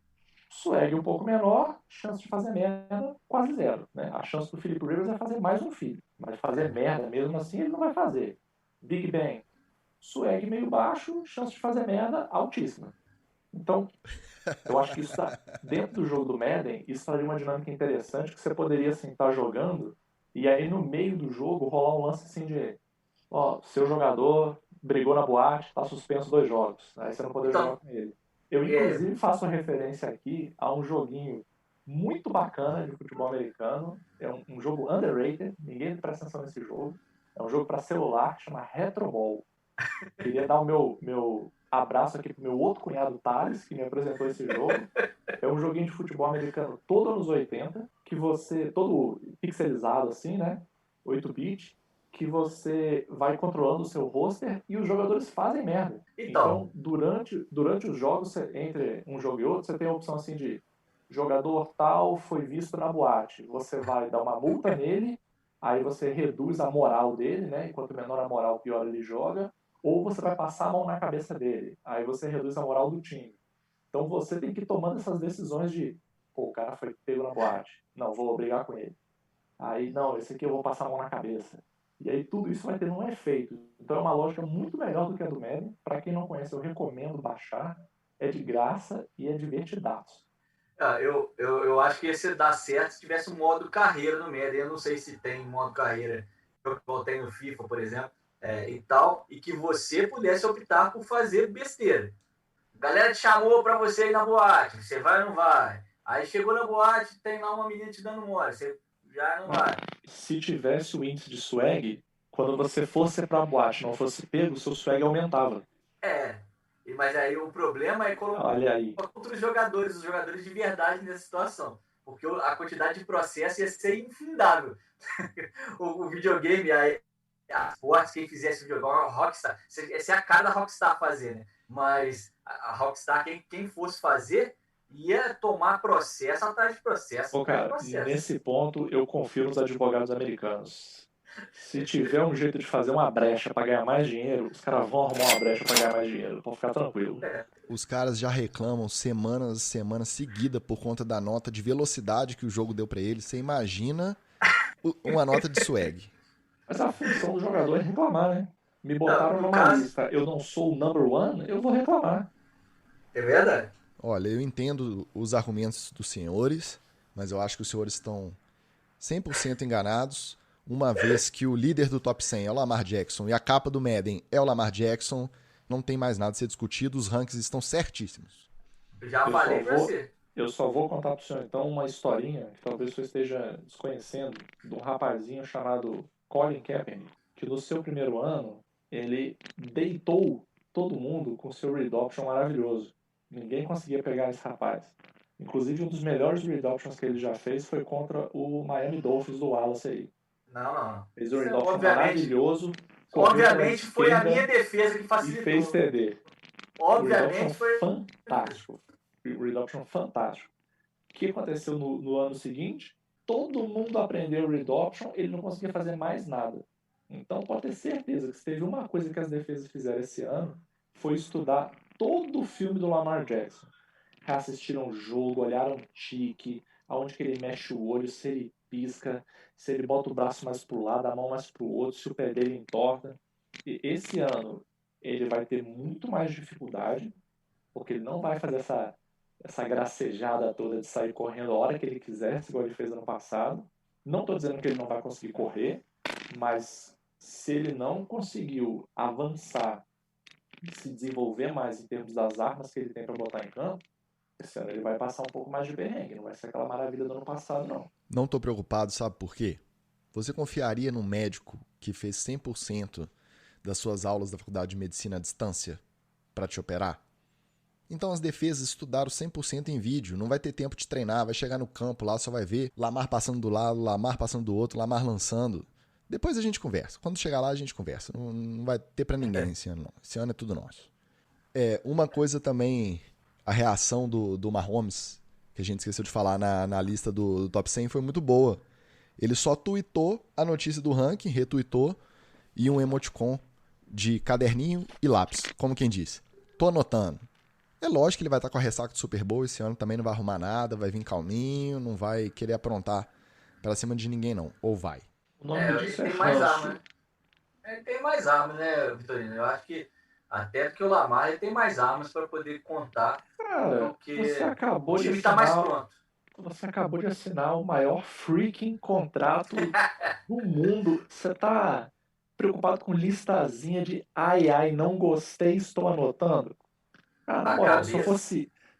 swag um pouco menor, chance de fazer merda quase zero. Né? A chance do Philip Rivers é fazer mais um filho, mas fazer merda mesmo assim ele não vai fazer. Big Bang. swag meio baixo, chance de fazer merda altíssima. Então, eu acho que isso tá dentro do jogo do Madden, isso traria uma dinâmica interessante que você poderia, assim, estar jogando e aí no meio do jogo rolar um lance assim de seu jogador brigou na boate, tá suspenso 2 jogos. Aí você não poder jogar Então, com ele. Eu, é, inclusive, faço uma referência aqui a um joguinho muito bacana de futebol americano. É um jogo underrated, ninguém presta atenção nesse jogo. É um jogo para celular que chama Retro Ball. Queria dar o meu abraço aqui pro meu outro cunhado Thales, que me apresentou esse jogo. É um joguinho de futebol americano todo anos 80, que você, todo pixelizado assim, né? 8-bit, que você vai controlando o seu roster e os jogadores fazem merda. então, Então, durante os jogos, entre um jogo e outro, você tem a opção assim de jogador tal foi visto na boate. Você vai dar uma multa nele, aí você reduz a moral dele, né? E quanto menor a moral, pior ele joga. Ou você vai passar a mão na cabeça dele, aí você reduz a moral do time. Então você tem que ir tomando essas decisões de, pô, o cara foi pego na boate, não, vou brigar com ele. Aí, não, esse aqui eu vou passar a mão na cabeça. E aí tudo isso vai ter um efeito. Então é uma lógica muito melhor do que a do Madden. Para quem não conhece, eu recomendo baixar. É de graça e é divertidaço. eu acho que ia dar certo se tivesse um modo carreira no Madden. Eu não sei se tem modo carreira, igual tem no FIFA, por exemplo, e tal, e que você pudesse optar por fazer besteira. A galera te chamou pra você ir na boate, você vai ou não vai? Aí chegou na boate, tem lá uma menina te dando mole, você já não vai. Se tivesse o índice de swag, quando você fosse pra boate não fosse pego, seu swag aumentava. É, mas aí o problema é colocar Olha aí. outros jogadores, os jogadores de verdade nessa situação. Porque a quantidade de processo ia ser infindável. o videogame, a Forte, quem fizesse videogame, a Rockstar, essa é a cara da Rockstar fazer, né? Mas a Rockstar, quem fosse fazer, ia tomar processo atrás de processo Pô, atrás de cara, processo. nesse ponto eu confio nos advogados americanos. Se tiver um jeito de fazer uma brecha para ganhar mais dinheiro, os caras vão arrumar uma brecha para ganhar mais dinheiro. Pode ficar tranquilo. Os caras já reclamam semanas e semanas seguidas por conta da nota de velocidade que o jogo deu pra eles. Você imagina uma nota de swag. Mas a função do jogador é reclamar, né? Me Não, botaram no numa caso, lista, eu não sou o number one, eu vou reclamar. é verdade. Olha, eu entendo os argumentos dos senhores, mas eu acho que os senhores estão 100% enganados, uma vez que o líder do top 100 é o Lamar Jackson e a capa do Madden é o Lamar Jackson, não tem mais nada a ser discutido, os rankings estão certíssimos. Eu já Eu falei só pra vou, você. eu só vou contar pro senhor então uma historinha que talvez você esteja desconhecendo de um rapazinho chamado Colin Kaepernick, que no seu primeiro ano ele deitou todo mundo com seu read option maravilhoso. Ninguém conseguia pegar esse rapaz. Inclusive um dos melhores read options que ele já fez foi contra o Miami Dolphins do Wallace aí. Não, não. Fez um Isso, read option obviamente, maravilhoso, correu pela obviamente foi a minha esquerda defesa que e fez facilitou. TD. O read option Obviamente foi. fantástico. O read option fantástico. O que aconteceu no ano seguinte? Todo mundo aprendeu read option, ele não conseguia fazer mais nada. Então pode ter certeza que se teve uma coisa que as defesas fizeram esse ano, foi estudar todo o filme do Lamar Jackson. Reassistiram o jogo, olharam o tique, aonde que ele mexe o olho, se ele pisca, se ele bota o braço mais pro lado, a mão mais pro outro, se o pé dele entorta. E esse ano ele vai ter muito mais dificuldade, porque ele não vai fazer essa gracejada toda de sair correndo a hora que ele quiser, igual ele fez ano passado. Não estou dizendo que ele não vai conseguir correr, mas se ele não conseguiu avançar e se desenvolver mais em termos das armas que ele tem para botar em campo, esse ano ele vai passar um pouco mais de perrengue, não vai ser aquela maravilha do ano passado, não. Não tô preocupado, sabe por quê? Você confiaria num médico que fez 100% das suas aulas da faculdade de medicina à distância para te operar? Então as defesas estudaram 100% em vídeo, não vai ter tempo de treinar, vai chegar no campo lá, só vai ver Lamar passando do lado, Lamar passando do outro, Lamar lançando. Depois a gente conversa. Quando chegar lá a gente conversa. Não vai ter pra ninguém esse ano, não. Esse ano é tudo nosso. Uma coisa também, a reação do Mahomes, que a gente esqueceu de falar na lista do Top 100, foi muito boa. Ele só tweetou a notícia do ranking, retweetou, e um emoticon de caderninho e lápis, como quem diz. Tô anotando. É lógico que ele vai estar com a ressaca do Super Bowl esse ano, também não vai arrumar nada, vai vir calminho, não vai querer aprontar pra cima de ninguém não. Ou vai? O nome Ele disso é tem mais arma, ranço. né? Ele tem mais armas, né, Vitorino? Eu acho que até porque o Lamar ele tem mais armas para poder contar, Cara, porque o time está mais pronto. você acabou de assinar o maior freaking contrato do mundo. Você tá preocupado com listazinha de ai, ai, não gostei, estou anotando? Cara, na Na moral, cabeça.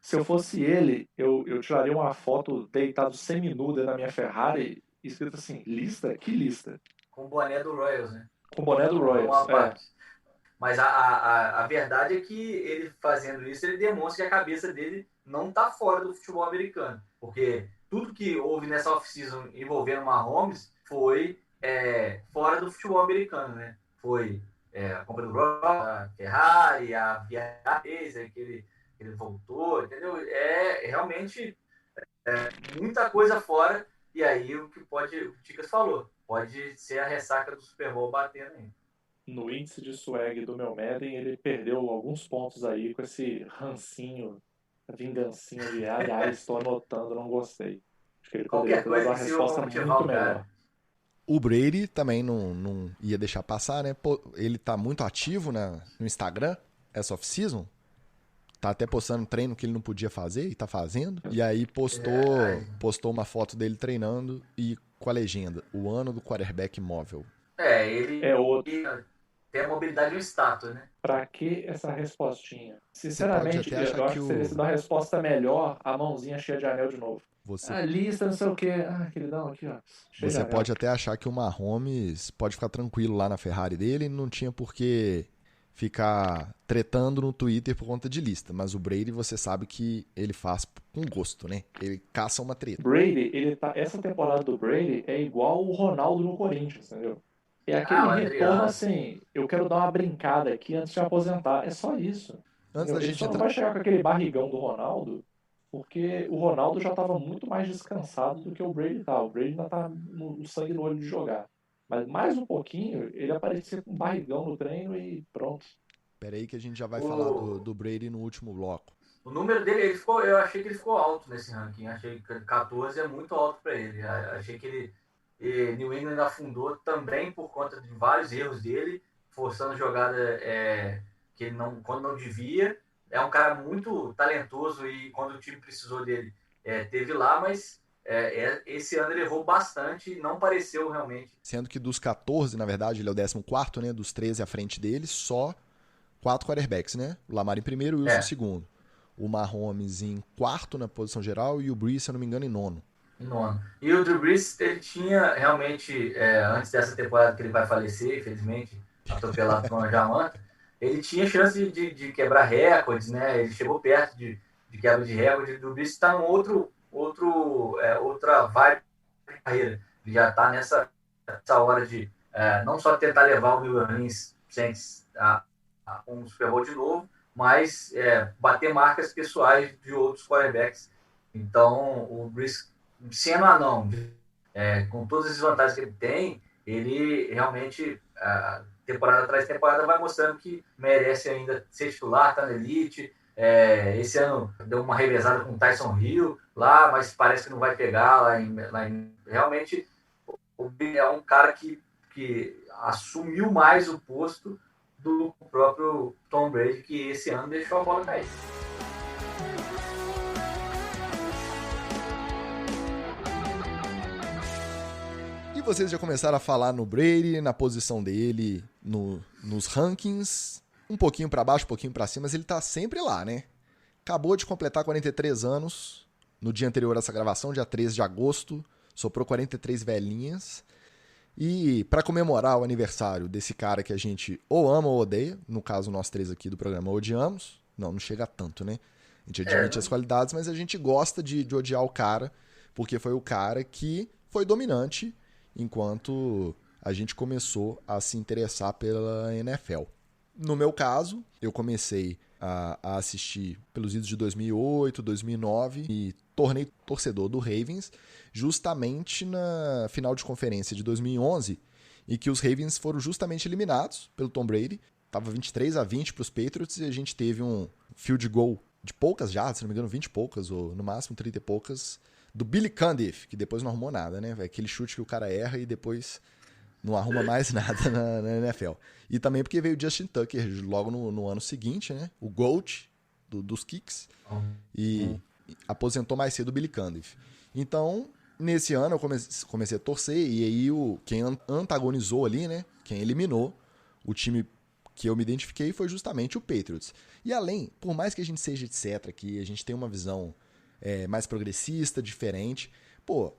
se eu fosse ele, eu tiraria uma foto deitado semi-nu dentro da minha Ferrari, escrito assim, lista? Que lista? Com o boné do Royals, né? Com o boné do Vamos Royals, à parte. Mas a verdade é que ele fazendo isso, ele demonstra que a cabeça dele não está fora do futebol americano. Porque tudo que houve nessa off-season envolvendo o Mahomes foi fora do futebol americano, né? Foi a compra do Ross, a Ferrari, a viagem que ele voltou, entendeu? É realmente muita coisa fora. E aí o que o Ticas falou, pode ser a ressaca do Super Bowl batendo aí. No índice de swag do meu Madden, ele perdeu alguns pontos aí com esse rancinho, vingancinha de ai, ai, estou anotando, não gostei. Acho que ele poderia Qualquer ter dado coisa uma que sirva resposta para motivar muito o cara. melhor. O Brady também não ia deixar passar, né? Pô, ele tá muito ativo no Instagram, essa off-season. Tá até postando treino que ele não podia fazer e tá fazendo. E aí postou uma foto dele treinando e com a legenda: o ano do quarterback móvel. Ele É outro. tem a mobilidade e o status, né? Pra que essa respostinha? Você pode Sinceramente, até achar eu acho que que seria sido uma resposta melhor a mãozinha cheia de anel de novo. Você, A lista, não sei o quê. Ah, queridão, aqui, ó. Cheio de você anel. pode até achar que o Mahomes pode ficar tranquilo lá na Ferrari dele e não tinha por que ficar tretando no Twitter por conta de lista. Mas o Brady, você sabe que ele faz com gosto, né? Ele caça uma treta. Brady, essa temporada do Brady é igual o Ronaldo no Corinthians, entendeu? É aquele O retorno Adriano. assim, eu quero dar uma brincada aqui antes de aposentar. É só isso. Antes da Entendeu? Ele gente só não entrar. vai chegar com aquele barrigão do Ronaldo, porque o Ronaldo já estava muito mais descansado do que o Brady tá. O Brady ainda tá no sangue no olho de jogar. Mas mais um pouquinho, ele aparecia com um barrigão no treino e pronto. Pera aí que a gente já vai falar O, do Brady no último bloco. o número dele, eu achei que ele ficou alto nesse ranking. Achei que 14 é muito alto para ele. Achei que New England afundou também por conta de vários erros dele, forçando jogada que ele não, quando não devia. É um cara muito talentoso e quando o time precisou dele, teve lá, mas esse ano ele errou bastante e não pareceu realmente. Sendo que dos 14, na verdade, ele é o 14º, né? Dos 13 à frente dele, só 4 quarterbacks, né? O Lamar em primeiro, o Wilson em segundo. O Mahomes em quarto na posição geral e o Brees, se eu não me engano, em nono. E o Drew Brees, ele tinha realmente, antes dessa temporada que ele vai falecer, infelizmente, atropelado por uma jamanta, ele tinha chance de quebrar recordes, né? Ele chegou perto de quebra de recorde. O Drew Brees está em outra vibe de carreira. Ele já está nessa hora de não só tentar levar o New Orleans Saints a um Super Bowl de novo, mas bater marcas pessoais de outros quarterbacks. Então, o Brees sendo anão, com todas as vantagens que ele tem, ele realmente, temporada atrás de temporada, vai mostrando que merece ainda ser titular, tá na elite. Esse ano deu uma revezada com o Tyson Hill lá, mas parece que não vai pegar realmente é um cara que assumiu mais o posto do próprio Tom Brady, que esse ano deixou a bola cair. E vocês já começaram a falar no Brady, na posição dele, nos rankings, um pouquinho pra baixo, um pouquinho pra cima, mas ele tá sempre lá, né? Acabou de completar 43 anos, no dia anterior a essa gravação, dia 13 de agosto, soprou 43 velhinhas. E pra comemorar o aniversário desse cara que a gente ou ama ou odeia, no caso nós três aqui do programa odiamos, não chega a tanto, né? A gente admite as qualidades, mas a gente gosta de odiar o cara, porque foi o cara que foi dominante enquanto a gente começou a se interessar pela NFL. No meu caso, eu comecei a assistir pelos idos de 2008, 2009 e tornei torcedor do Ravens justamente na final de conferência de 2011, em que os Ravens foram justamente eliminados pelo Tom Brady. Tava 23-20 para os Patriots e a gente teve um field goal de poucas jardas, se não me engano 20 e poucas, ou no máximo 30 e poucas, do Billy Cundiff, que depois não arrumou nada, né? Aquele chute que o cara erra e depois Não arruma mais nada na NFL. E também porque veio o Justin Tucker logo no ano seguinte, né? O GOAT dos Kicks. E aposentou mais cedo o Billy Cundiff. Então, nesse ano eu comecei a torcer. E aí quem antagonizou ali, né? Quem eliminou o time que eu me identifiquei foi justamente o Patriots. E além, por mais que a gente seja etc, que a gente tem uma visão mais progressista, diferente, pô,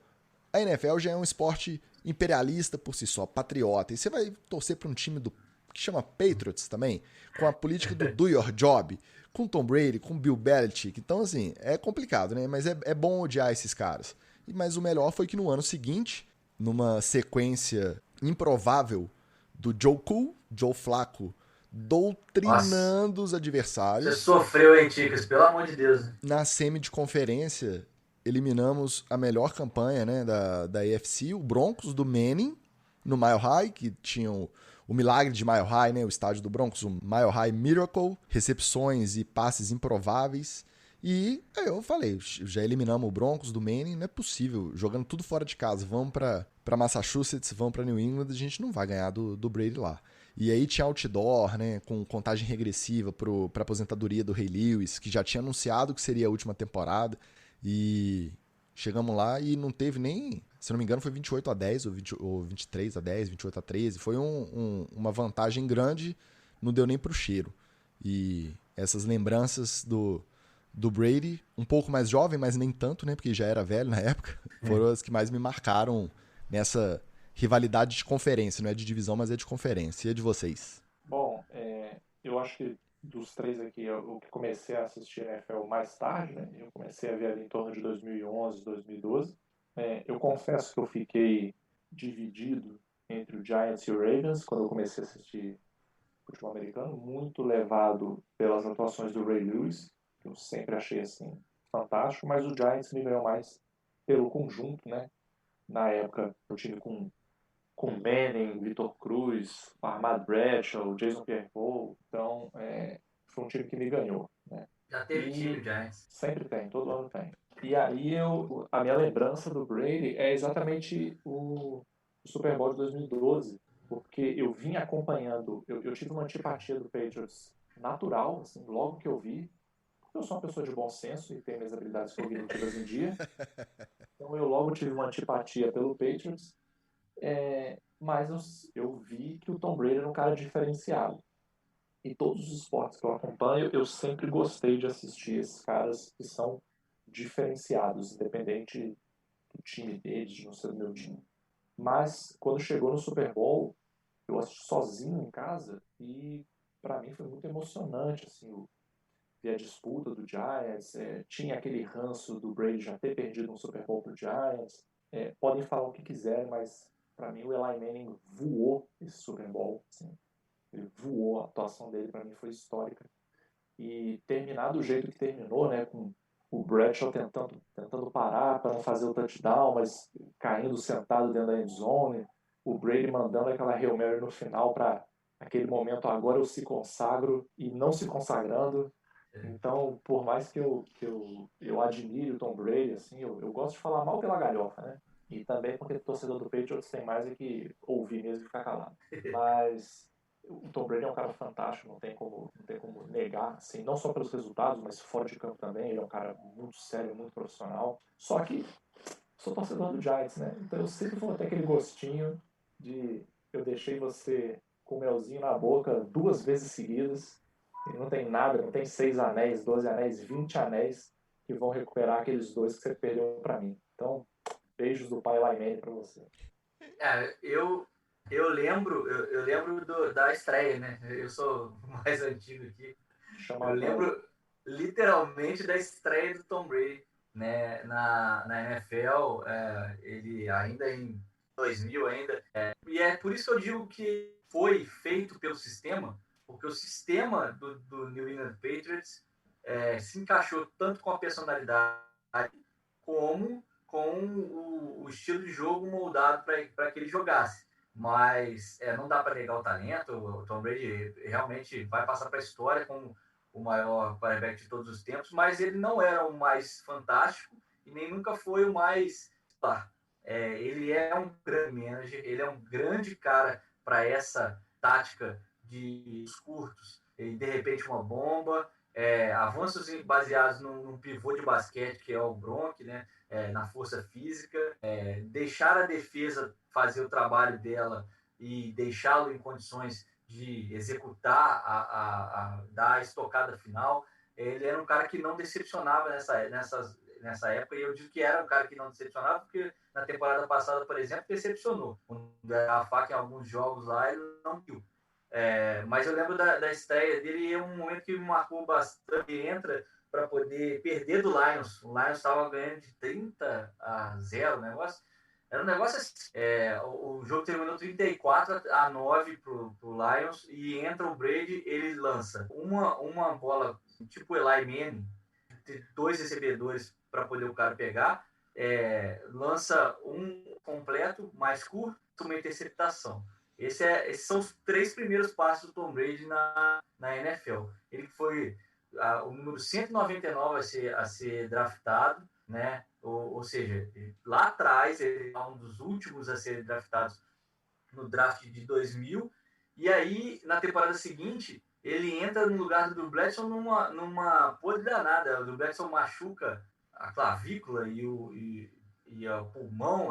a NFL já é um esporte imperialista por si só, patriota. E você vai torcer para um time que chama Patriots também, com a política do your job, com Tom Brady, com Bill Belichick. Então, assim, é complicado, né? Mas é bom odiar esses caras. Mas o melhor foi que no ano seguinte, numa sequência improvável do Joe Flacco, doutrinando os adversários. Você sofreu, hein, Ticas? Pelo amor de Deus. Na semi de conferência, eliminamos a melhor campanha, né, da AFC, o Broncos do Manning, no Mile High, que tinham o milagre de Mile High, né, o estádio do Broncos, o Mile High Miracle, recepções e passes improváveis. E eu falei, já eliminamos o Broncos do Manning, não é possível, jogando tudo fora de casa, vamos para Massachusetts, vamos para New England, a gente não vai ganhar do Brady lá. E aí tinha outdoor, né, com contagem regressiva para aposentadoria do Ray Lewis, que já tinha anunciado que seria a última temporada. E chegamos lá e não teve nem, se não me engano, foi 28-10 ou 23-10, 28-13. Foi uma vantagem grande, não deu nem pro cheiro. E essas lembranças do Brady, um pouco mais jovem, mas nem tanto, né? Porque já era velho na época, foram as que mais me marcaram nessa rivalidade de conferência. Não é de divisão, mas é de conferência. E a de vocês? Bom, eu acho que dos três aqui, eu que comecei a assistir NFL mais tarde, né? Eu comecei a ver ali em torno de 2011, 2012. Eu confesso que eu fiquei dividido entre o Giants e o Ravens quando eu comecei a assistir futebol americano, muito levado pelas atuações do Ray Lewis, que eu sempre achei assim fantástico, mas o Giants me ganhou mais pelo conjunto, né? Na época, o time com Manning, Vitor Cruz, Ahmad Bradshaw, Jason Pierre-Paul. Então, foi um time que me ganhou, né? Já teve time, o Giants. Sempre tem, todo ano tem. E aí, a minha lembrança do Brady é exatamente o Super Bowl de 2012, porque eu vim acompanhando, eu tive uma antipatia do Patriots natural, assim, logo que eu vi, porque eu sou uma pessoa de bom senso e tenho minhas habilidades cognitivas em dia. Então, eu logo tive uma antipatia pelo Patriots. Mas eu vi que o Tom Brady era um cara diferenciado. E todos os esportes que eu acompanho, eu sempre gostei de assistir esses caras que são diferenciados, independente do time deles, de não ser do meu time. Mas, quando chegou no Super Bowl, eu assisti sozinho em casa e, para mim, foi muito emocionante, assim, ver a disputa do Giants. Tinha aquele ranço do Brady já ter perdido um Super Bowl pro Giants. Podem falar o que quiserem, mas para mim o Eli Manning voou esse Super Bowl, assim. Ele voou, a atuação dele para mim foi histórica. E terminar do jeito que terminou, né, com o Bradshaw tentando parar para não fazer o touchdown, mas caindo sentado dentro da end zone, o Brady mandando aquela Hail Mary no final para aquele momento, agora eu se consagro, e não se consagrando. Então, por mais que eu admire o Tom Brady, assim, eu gosto de falar mal pela galhofa, né? E também porque o torcedor do Patriots tem mais é que ouvir mesmo e ficar calado. Mas o Tom Brady é um cara fantástico, não tem como negar, assim, não só pelos resultados, mas fora de campo também. Ele é um cara muito sério, muito profissional. Só que sou torcedor do Giants, né? Então eu sempre vou ter aquele gostinho de eu deixei você com melzinho na boca 2 vezes seguidas. E não tem nada, não tem 6 anéis, 12 anéis, 20 anéis que vão recuperar aqueles 2 que você perdeu para mim. Então, beijos do pai Eli Manning para você. Eu lembro da estreia, né? Eu sou mais antigo aqui. Eu lembro literalmente da estreia do Tom Brady, né? Na NFL, ele ainda em 2000 ainda. E é por isso que eu digo que foi feito pelo sistema, porque o sistema do New England Patriots se encaixou tanto com a personalidade como com o estilo de jogo moldado para que ele jogasse. Mas não dá para negar o talento. O Tom Brady realmente vai passar para a história como o maior quarterback de todos os tempos, mas ele não era o mais fantástico e nem nunca foi o mais ele é um grande manager, ele é um grande cara para essa tática de curtos, e de repente uma bomba, avanços baseados num pivô de basquete, que é o Bronk, né? Na força física, deixar a defesa fazer o trabalho dela e deixá-lo em condições de executar, dar a estocada final. Ele era um cara que não decepcionava nessa época, e eu digo que era um cara que não decepcionava, porque na temporada passada, por exemplo, decepcionou. Quando a faca em alguns jogos lá, ele não viu. Mas eu lembro da estreia dele, e é um momento que me marcou bastante. Ele entra para poder perder do Lions. O Lions estava ganhando de 30-0, o negócio. Era um negócio assim. O jogo terminou 34-9 pro Lions, e entra o Brady, ele lança uma bola tipo Eli Manning, dois recebedores para poder o cara pegar, lança um completo, mais curto, uma interceptação. Esses são os 3 primeiros passos do Tom Brady na NFL. Ele foi o número 199 a ser draftado, né? Ou seja, lá atrás, ele é um dos últimos a ser draftados no draft de 2000. E aí, na temporada seguinte, ele entra no lugar do Drew Bledsoe numa podre danada. O Drew Bledsoe machuca a clavícula e o pulmão,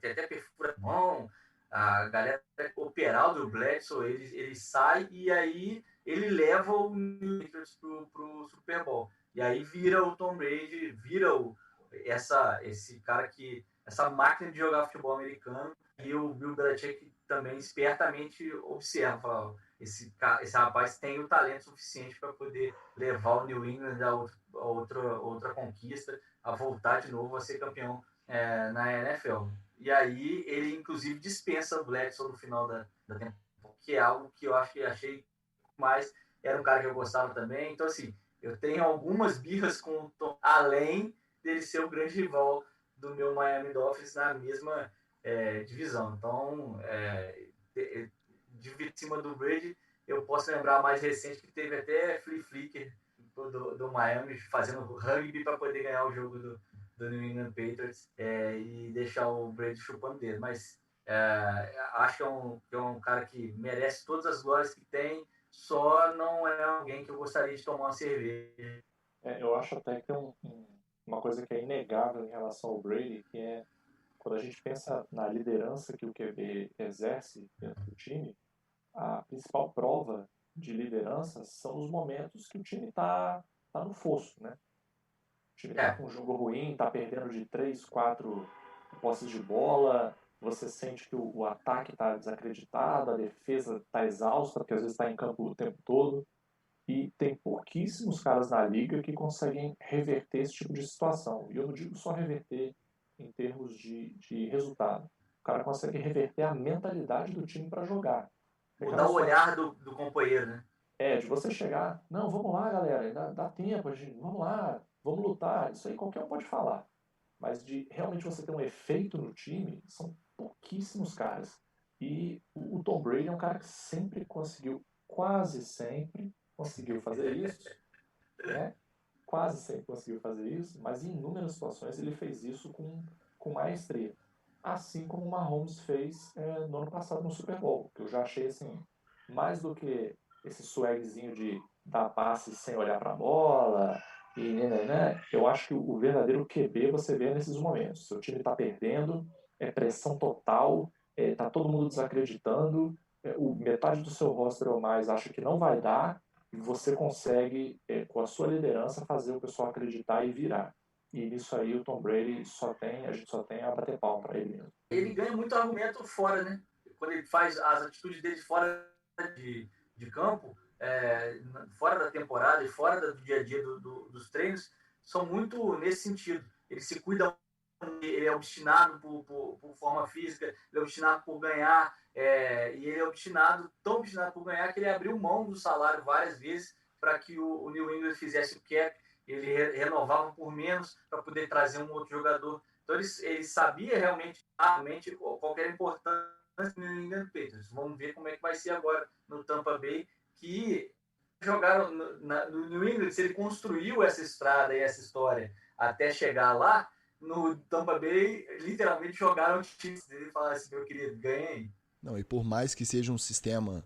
tem até perfura a mão. A galera operar o Drew Bledsoe, ele sai, e aí ele leva o New Patriots pro Super Bowl. E aí vira o Tom Brady, esse cara essa máquina de jogar futebol americano. E o Bill Belichick também espertamente observa, esse rapaz tem o talento suficiente para poder levar o New England a outra conquista, a voltar de novo a ser campeão na NFL. E aí ele, inclusive, dispensa o Bledsoe no final da temporada, que é algo que eu achei mais. Era um cara que eu gostava também. Então, assim, eu tenho algumas birras com o Tom, além dele ser o grande rival do meu Miami Dolphins na mesma divisão. Então, de cima do Brady, eu posso lembrar mais recente que teve até Flea Flicker do Miami fazendo rugby para poder ganhar o jogo do New England Patriots e deixar o Brady chupando dele. Mas acho que é um cara que merece todas as glórias que tem, só não é alguém que eu gostaria de tomar uma cerveja. Eu acho até que tem uma coisa que é inegável em relação ao Brady, que é quando a gente pensa na liderança que o QB exerce dentro do time, a principal prova de liderança são os momentos que o time tá no fosso, né? O time está com um jogo ruim, está perdendo de 3, 4 posses de bola, você sente que o ataque está desacreditado, a defesa está exausta, porque às vezes está em campo o tempo todo, e tem pouquíssimos caras na liga que conseguem reverter esse tipo de situação. E eu não digo só reverter em termos de resultado. O cara consegue reverter a mentalidade do time para jogar. Mudar o olhar do companheiro, né? De você chegar, não, vamos lá, galera, dá tempo, gente, vamos lá, vamos lutar. Isso aí qualquer um pode falar. Mas de realmente você ter um efeito no time, são pouquíssimos caras. E o Tom Brady é um cara que sempre conseguiu, quase sempre conseguiu fazer isso, né? Quase sempre conseguiu fazer isso, mas em inúmeras situações ele fez isso com maestria. Assim como o Mahomes fez no ano passado no Super Bowl, que eu já achei assim, mais do que esse swagzinho de dar passe sem olhar para a bola e né, eu acho que o verdadeiro QB você vê nesses momentos. Seu time está perdendo, é pressão total, tá todo mundo desacreditando, metade do seu roster ou mais acha que não vai dar, e você consegue, com a sua liderança, fazer o pessoal acreditar e virar. E nisso aí o Tom Brady a gente só tem a bater palma para ele mesmo. Ele ganha muito argumento fora, né? Quando ele faz as atitudes dele fora de campo, fora da temporada e fora do dia a dia dos treinos, são muito nesse sentido. Ele se cuida, ele é obstinado por forma física, ele é obstinado por ganhar, e ele é tão obstinado por ganhar, que ele abriu mão do salário várias vezes para que o New England fizesse o cap. Ele renovava por menos para poder trazer um outro jogador. Então ele sabia realmente qual era a importância do New England Patriots. Vamos ver como é que vai ser agora no Tampa Bay, que jogaram no New England. Se ele construiu essa estrada e essa história até chegar lá, no Tampa Bay, literalmente jogaram os times dele e falaram assim, meu querido, ganha aí. Não, e por mais que seja um sistema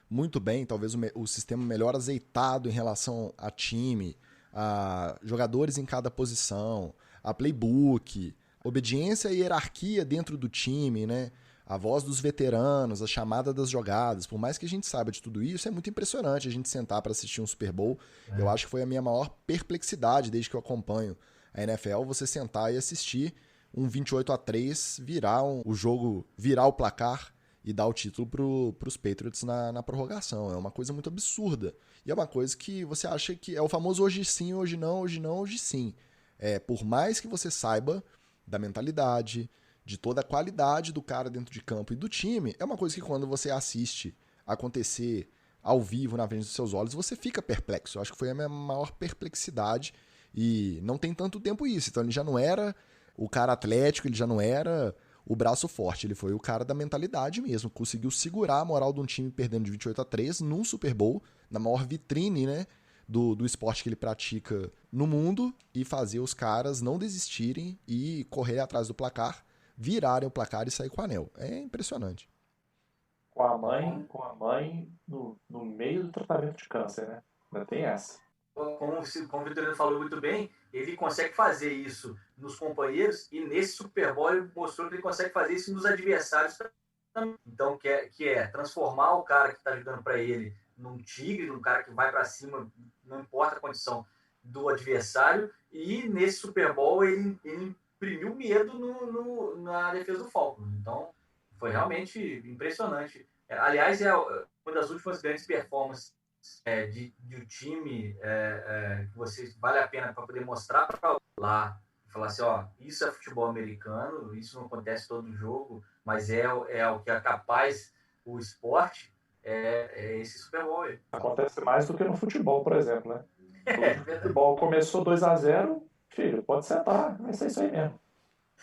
muito bem, talvez o sistema melhor azeitado em relação a time, a jogadores em cada posição, a playbook, obediência e hierarquia dentro do time, né? A voz dos veteranos, a chamada das jogadas, por mais que a gente saiba de tudo isso, é muito impressionante a gente sentar para assistir um Super Bowl. Eu acho que foi a minha maior perplexidade desde que eu acompanho a NFL, você sentar e assistir um 28-3 virar o jogo, virar o placar e dar o título para os Patriots na prorrogação. É uma coisa muito absurda. E é uma coisa que você acha que é o famoso hoje sim, hoje não, hoje não, hoje sim. Por mais que você saiba da mentalidade, de toda a qualidade do cara dentro de campo e do time, é uma coisa que quando você assiste acontecer ao vivo na frente dos seus olhos, você fica perplexo. Eu acho que foi a minha maior perplexidade e não tem tanto tempo isso. Então ele já não era o cara atlético, ele já não era o braço forte, ele foi o cara da mentalidade mesmo, conseguiu segurar a moral de um time perdendo de 28-3 num Super Bowl, na maior vitrine, né, do esporte que ele pratica no mundo, e fazer os caras não desistirem e correr atrás do placar, virarem o placar e sair com o anel. É impressionante. Com a mãe no meio do tratamento de câncer, né? Ainda tem essa. Como o Vitorino falou muito bem, ele consegue fazer isso nos companheiros e nesse Super Bowl ele mostrou que ele consegue fazer isso nos adversários também. Então, que é transformar o cara que está jogando para ele num tigre, num cara que vai para cima, não importa a condição do adversário, e nesse Super Bowl ele imprimiu medo na defesa do Falcons. Então, foi realmente impressionante. Aliás, é uma das últimas grandes performances de um time que você vale a pena para poder mostrar para lá, falar assim, ó, isso é futebol americano, isso não acontece todo jogo, mas é o que é capaz o esporte, esse Super Bowl aí. Acontece mais do que no futebol, por exemplo, né? O futebol começou 2-0, filho, pode sentar, vai ser isso aí mesmo.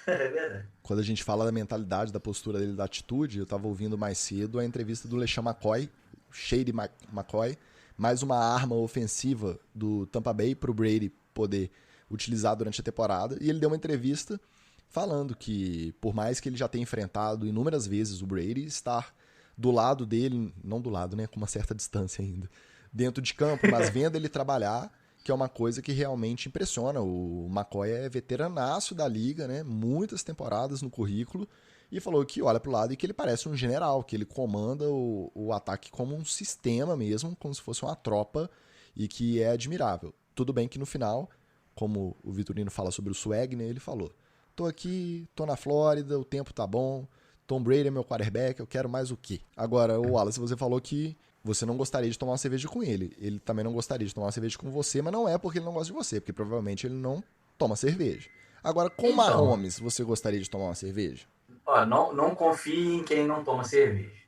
É verdade. Quando a gente fala da mentalidade, da postura dele, da atitude, eu estava ouvindo mais cedo a entrevista do LeSean McCoy, Shady McCoy, mais uma arma ofensiva do Tampa Bay para o Brady poder utilizar durante a temporada. E ele deu uma entrevista falando que, por mais que ele já tenha enfrentado inúmeras vezes o Brady, estar do lado dele, não do lado, né, com uma certa distância ainda, dentro de campo, mas vendo ele trabalhar, que é uma coisa que realmente impressiona. O McCoy é veteranaço da liga, né, muitas temporadas no currículo, e falou que olha pro lado e que ele parece um general, que ele comanda o ataque como um sistema mesmo, como se fosse uma tropa, e que é admirável. Tudo bem que no final, como o Vitorino fala sobre o swag, né, ele falou, tô aqui, tô na Flórida, o tempo tá bom, Tom Brady é meu quarterback, eu quero mais o quê? Agora, o Wallace, você falou que você não gostaria de tomar uma cerveja com ele. Ele também não gostaria de tomar uma cerveja com você, mas não é porque ele não gosta de você, porque provavelmente ele não toma cerveja. Agora, com o Mahomes, você gostaria de tomar uma cerveja? Ó, não confie em quem não toma cerveja.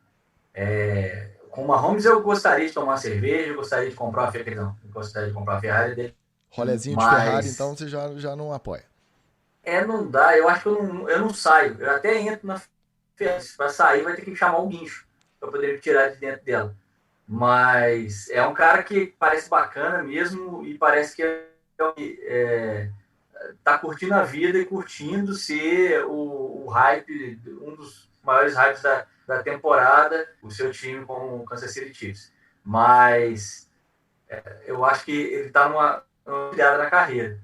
Com o Mahomes eu gostaria de tomar uma cerveja, eu gostaria de comprar uma Ferrari, não, eu gostaria de comprar uma Ferrari dele. Rolezinho de Ferrari, então você já não apoia. Não dá, eu acho que eu não saio. Eu até entro na Ferrari, para sair vai ter que chamar um guincho para poder tirar de dentro dela. Mas é um cara que parece bacana mesmo e parece que tá curtindo a vida e curtindo ser o hype, um dos maiores hypes da temporada, o seu time com o Kansas City Chiefs. Mas eu acho que ele está numa virada na carreira.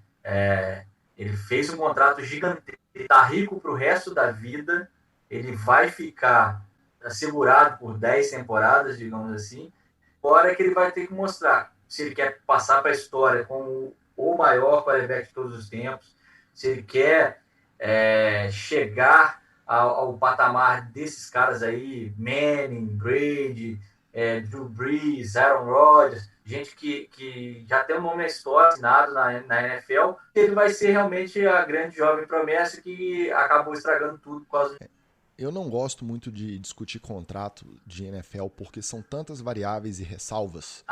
Ele fez um contrato gigantesco, ele está rico para o resto da vida, ele vai ficar assegurado por 10 temporadas, digamos assim, fora que ele vai ter que mostrar se ele quer passar para a história como o maior quarterback de todos os tempos, se ele quer chegar ao patamar desses caras aí, Manning, Brady, Drew Brees, Aaron Rodgers, gente que já tem um nome na história, assinado na NFL, ele vai ser realmente a grande jovem promessa que acabou estragando tudo por causa Eu não gosto muito de discutir contrato de NFL porque são tantas variáveis e ressalvas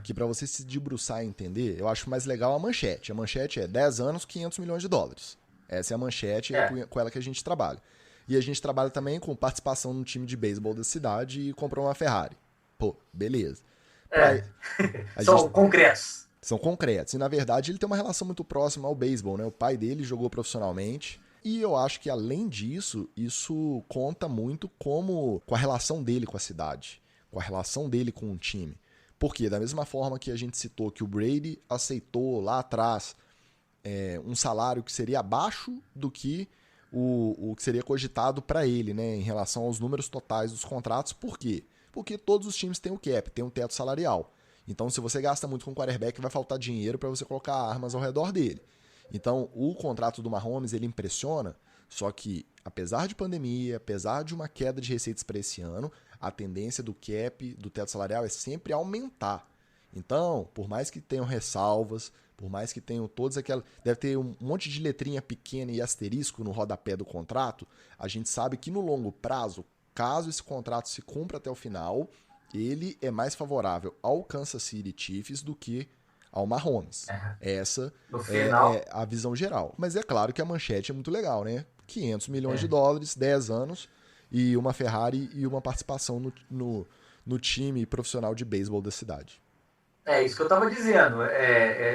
que para você se debruçar e entender, eu acho mais legal a manchete. A manchete é 10 anos, 500 milhões de dólares. Essa é a manchete, é com ela que a gente trabalha. E a gente trabalha também com participação no time de beisebol da cidade e comprou uma Ferrari. Pô, beleza. São concretos. São concretos. E, na verdade, ele tem uma relação muito próxima ao beisebol, né? O pai dele jogou profissionalmente. E eu acho que, além disso, isso conta muito com a relação dele com a cidade, com a relação dele com o time. Porque, da mesma forma que a gente citou que o Brady aceitou lá atrás um salário que seria abaixo do que o que seria cogitado para ele, né? Em relação aos números totais dos contratos. Por quê? Porque todos os times têm o cap, têm um teto salarial. Então, se você gasta muito com o quarterback, vai faltar dinheiro para você colocar armas ao redor dele. Então, o contrato do Mahomes, ele impressiona, só que, apesar de pandemia, apesar de uma queda de receitas para esse ano, a tendência do cap, do teto salarial, é sempre aumentar. Então, por mais que tenham ressalvas, por mais que tenham todas aquelas... Deve ter um monte de letrinha pequena e asterisco no rodapé do contrato, a gente sabe que no longo prazo, caso esse contrato se cumpra até o final, ele é mais favorável ao Kansas City Chiefs do que ao Mahomes. Essa é a visão geral. Mas é claro que a manchete é muito legal, né? 500 milhões de dólares, 10 anos, e uma Ferrari e uma participação no time profissional de beisebol da cidade. É isso que eu estava dizendo.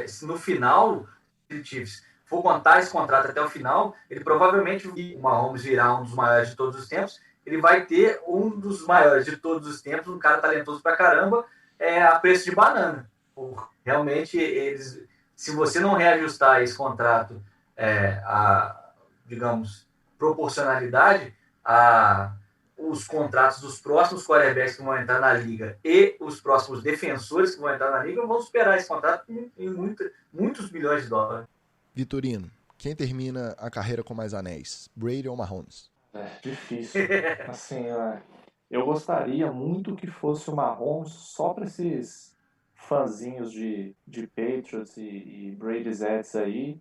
Se no final, se o Chiefs for contar esse contrato até o final, ele provavelmente, o Mahomes virá um dos maiores de todos os tempos, ele vai ter um dos maiores de todos os tempos, um cara talentoso pra caramba, a preço de banana. Realmente, se você não reajustar esse contrato a, digamos, proporcionalidade os contratos dos próximos quarterbacks que vão entrar na liga e os próximos defensores que vão entrar na liga vão superar esse contrato em muitos milhões de dólares. Vitorino, quem termina a carreira com mais anéis? Brady ou Mahomes? Difícil. Assim, eu gostaria muito que fosse o Mahomes só para esses fãzinhos de Patriots e Brady's Ads aí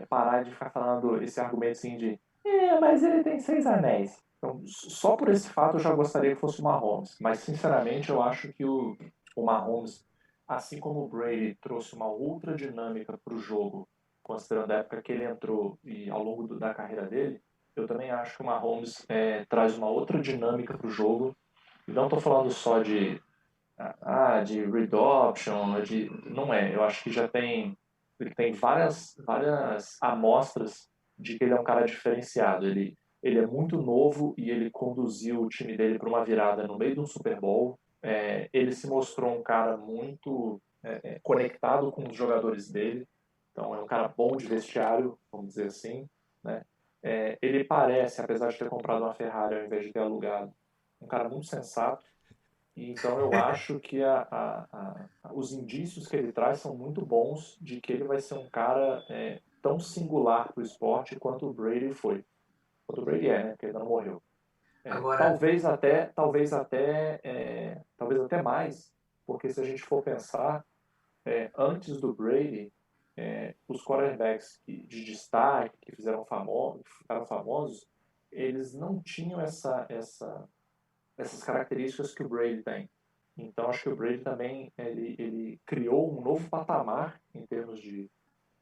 parar de ficar falando esse argumento assim de mas ele tem 6 anéis. Então, só por esse fato eu já gostaria que fosse o Mahomes. Mas, sinceramente, eu acho que o Mahomes, assim como o Brady trouxe uma outra dinâmica para o jogo, considerando a época que ele entrou e ao longo da carreira dele, eu também acho que o Mahomes traz uma outra dinâmica para o jogo. E não estou falando só de read option, não é. Eu acho que ele tem várias amostras de que ele é um cara diferenciado. Ele é muito novo e ele conduziu o time dele para uma virada no meio de um Super Bowl. Ele se mostrou um cara muito conectado com os jogadores dele. Então é um cara bom de vestiário, vamos dizer assim, né? Ele parece, apesar de ter comprado uma Ferrari ao invés de ter alugado, um cara muito sensato. E então eu acho que os indícios que ele traz são muito bons de que ele vai ser um cara tão singular para o esporte quanto o Brady foi. Quanto o Brady né? Porque ele não morreu. Agora... Talvez até mais, porque se a gente for pensar, antes do Brady, os quarterbacks de destaque, que ficaram famosos, eles não tinham essas características que o Brady tem. Então, acho que o Brady também ele criou um novo patamar em termos do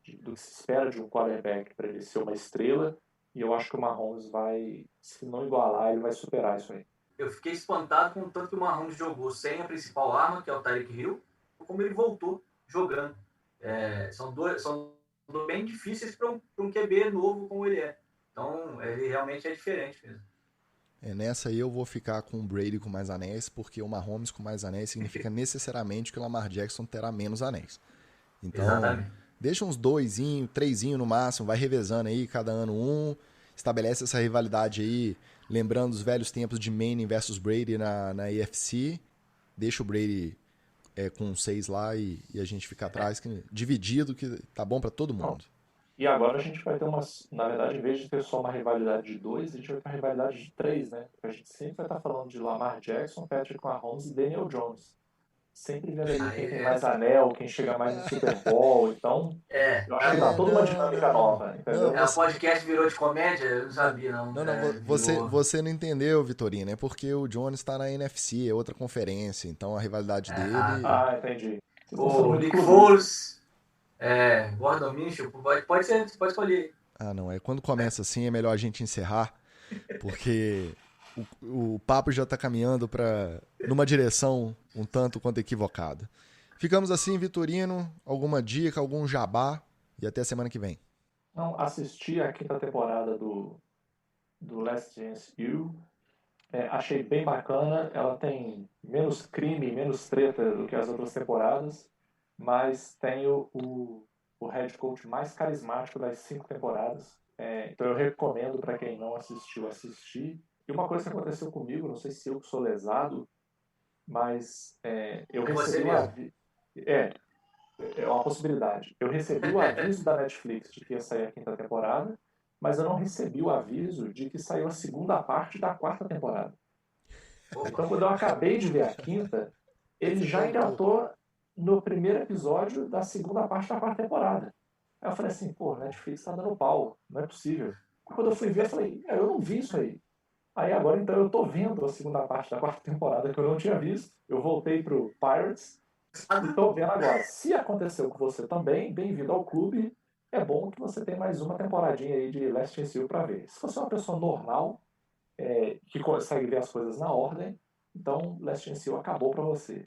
que se espera de um quarterback para ele ser uma estrela, e eu acho que o Mahomes vai, se não igualar, ele vai superar isso aí. Eu fiquei espantado com o tanto que o Mahomes jogou sem a principal arma, que é o Tyreek Hill, como ele voltou jogando. São bem difíceis para um QB novo como ele é. Então, ele realmente é diferente mesmo. Nessa aí eu vou ficar com o Brady com mais anéis, porque o Mahomes com mais anéis significa necessariamente que o Lamar Jackson terá menos anéis. Então, exatamente. Deixa uns 2, 3 no máximo, vai revezando aí, cada ano um, estabelece essa rivalidade aí, lembrando os velhos tempos de Manning versus Brady na AFC, deixa o Brady com 6 lá e a gente fica atrás, dividido, que tá bom para todo mundo. E agora a gente vai ter na verdade, em vez de ter só uma rivalidade de 2, a gente vai ter uma rivalidade de 3, né? Porque a gente sempre vai estar falando de Lamar Jackson, Patrick Mahomes e Daniel Jones. Sempre vendo ali quem tem mais anel, quem chega mais no Super Bowl, então eu acho que dá toda uma dinâmica nova, entendeu? O podcast virou de comédia? Eu não sabia, não. Você não entendeu, Vitorino, é porque o Jones está na NFC, é outra conferência, então a rivalidade dele... entendi. O Nick Foles, Gordon Minshew, pode escolher. Não, quando começa assim é melhor a gente encerrar, porque... O papo já está caminhando numa direção um tanto quanto equivocada. Ficamos assim, Vitorino. Alguma dica, algum jabá? E até semana que vem. Não, assisti a 5ª temporada do Last Chance U. Achei bem bacana. Ela tem menos crime, menos treta do que as outras temporadas, mas tem o head coach mais carismático das 5 temporadas. Então eu recomendo para quem não assistiu assistir. E uma coisa que aconteceu comigo, não sei se eu sou lesado, mas eu recebi um aviso. É uma possibilidade. Eu recebi o aviso da Netflix de que ia sair a 5ª temporada, mas eu não recebi o aviso de que saiu a 2ª parte da 4ª temporada. Então, quando eu acabei de ver a 5ª, ele já engatou no primeiro episódio da 2ª parte da 4ª temporada. Aí eu falei assim, pô, Netflix tá dando pau, não é possível. Quando eu fui ver, eu falei, eu não vi isso aí. Aí agora, então, eu tô vendo a 2ª parte da 4ª temporada que eu não tinha visto. Eu voltei pro Pirates e tô vendo agora. Se aconteceu com você também, bem-vindo ao clube. É bom que você tenha mais uma temporadinha aí de Last Chance U pra ver. Se você é uma pessoa normal, que consegue ver as coisas na ordem, então Last Chance U acabou pra você.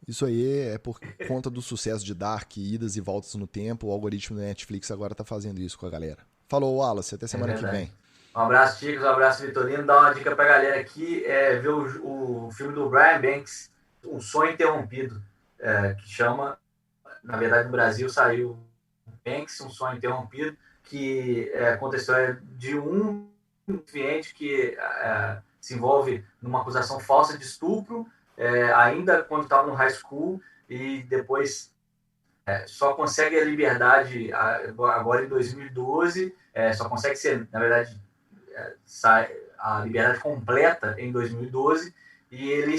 Isso aí é por conta do sucesso de Dark, idas e voltas no tempo. O algoritmo da Netflix agora tá fazendo isso com a galera. Falou, Wallace. Até semana que vem. Um abraço, Chicos. Um abraço, Vitorino. Dá uma dica pra galera aqui. Ver o filme do Brian Banks, Um Sonho Interrompido, que chama... Na verdade, no Brasil saiu Banks, Um Sonho Interrompido, que conta a história de um cliente que se envolve numa acusação falsa de estupro, ainda quando estava no high school, e depois só consegue a liberdade agora em 2012, só consegue ser, na verdade, a liberdade completa em 2012, e ele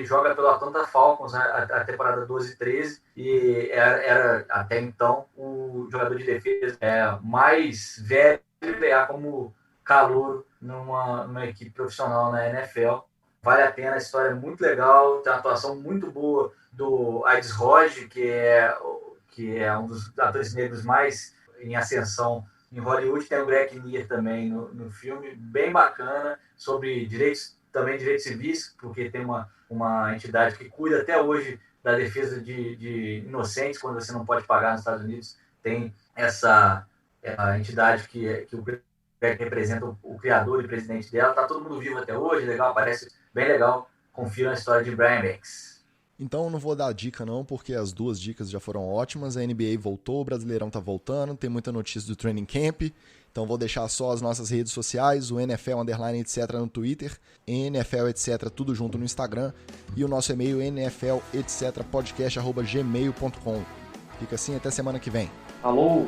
joga pelo Atlanta Falcons a temporada 12 e 13, e era até então o jogador de defesa mais velho a pegar como calouro numa equipe profissional na NFL. Vale a pena, a história é muito legal, tem uma atuação muito boa do Aides Roge, que é um dos atores negros mais em ascensão em Hollywood. Tem o Greg Kinnear também no filme, bem bacana, sobre direitos civis, porque tem uma entidade que cuida até hoje da defesa de inocentes quando você não pode pagar nos Estados Unidos. Tem essa entidade que o Greg representa o criador e presidente dela. Tá todo mundo vivo até hoje, legal, parece bem legal. Confira a história de Brian Banks. Então não vou dar dica não, porque as 2 dicas já foram ótimas. A NBA voltou, o Brasileirão tá voltando, tem muita notícia do Training Camp. Então vou deixar só as nossas redes sociais, o NFL _etc no Twitter, NFL etc tudo junto no Instagram, e o nosso e-mail NFL etc podcast@gmail.com. Fica assim, até semana que vem. Alô!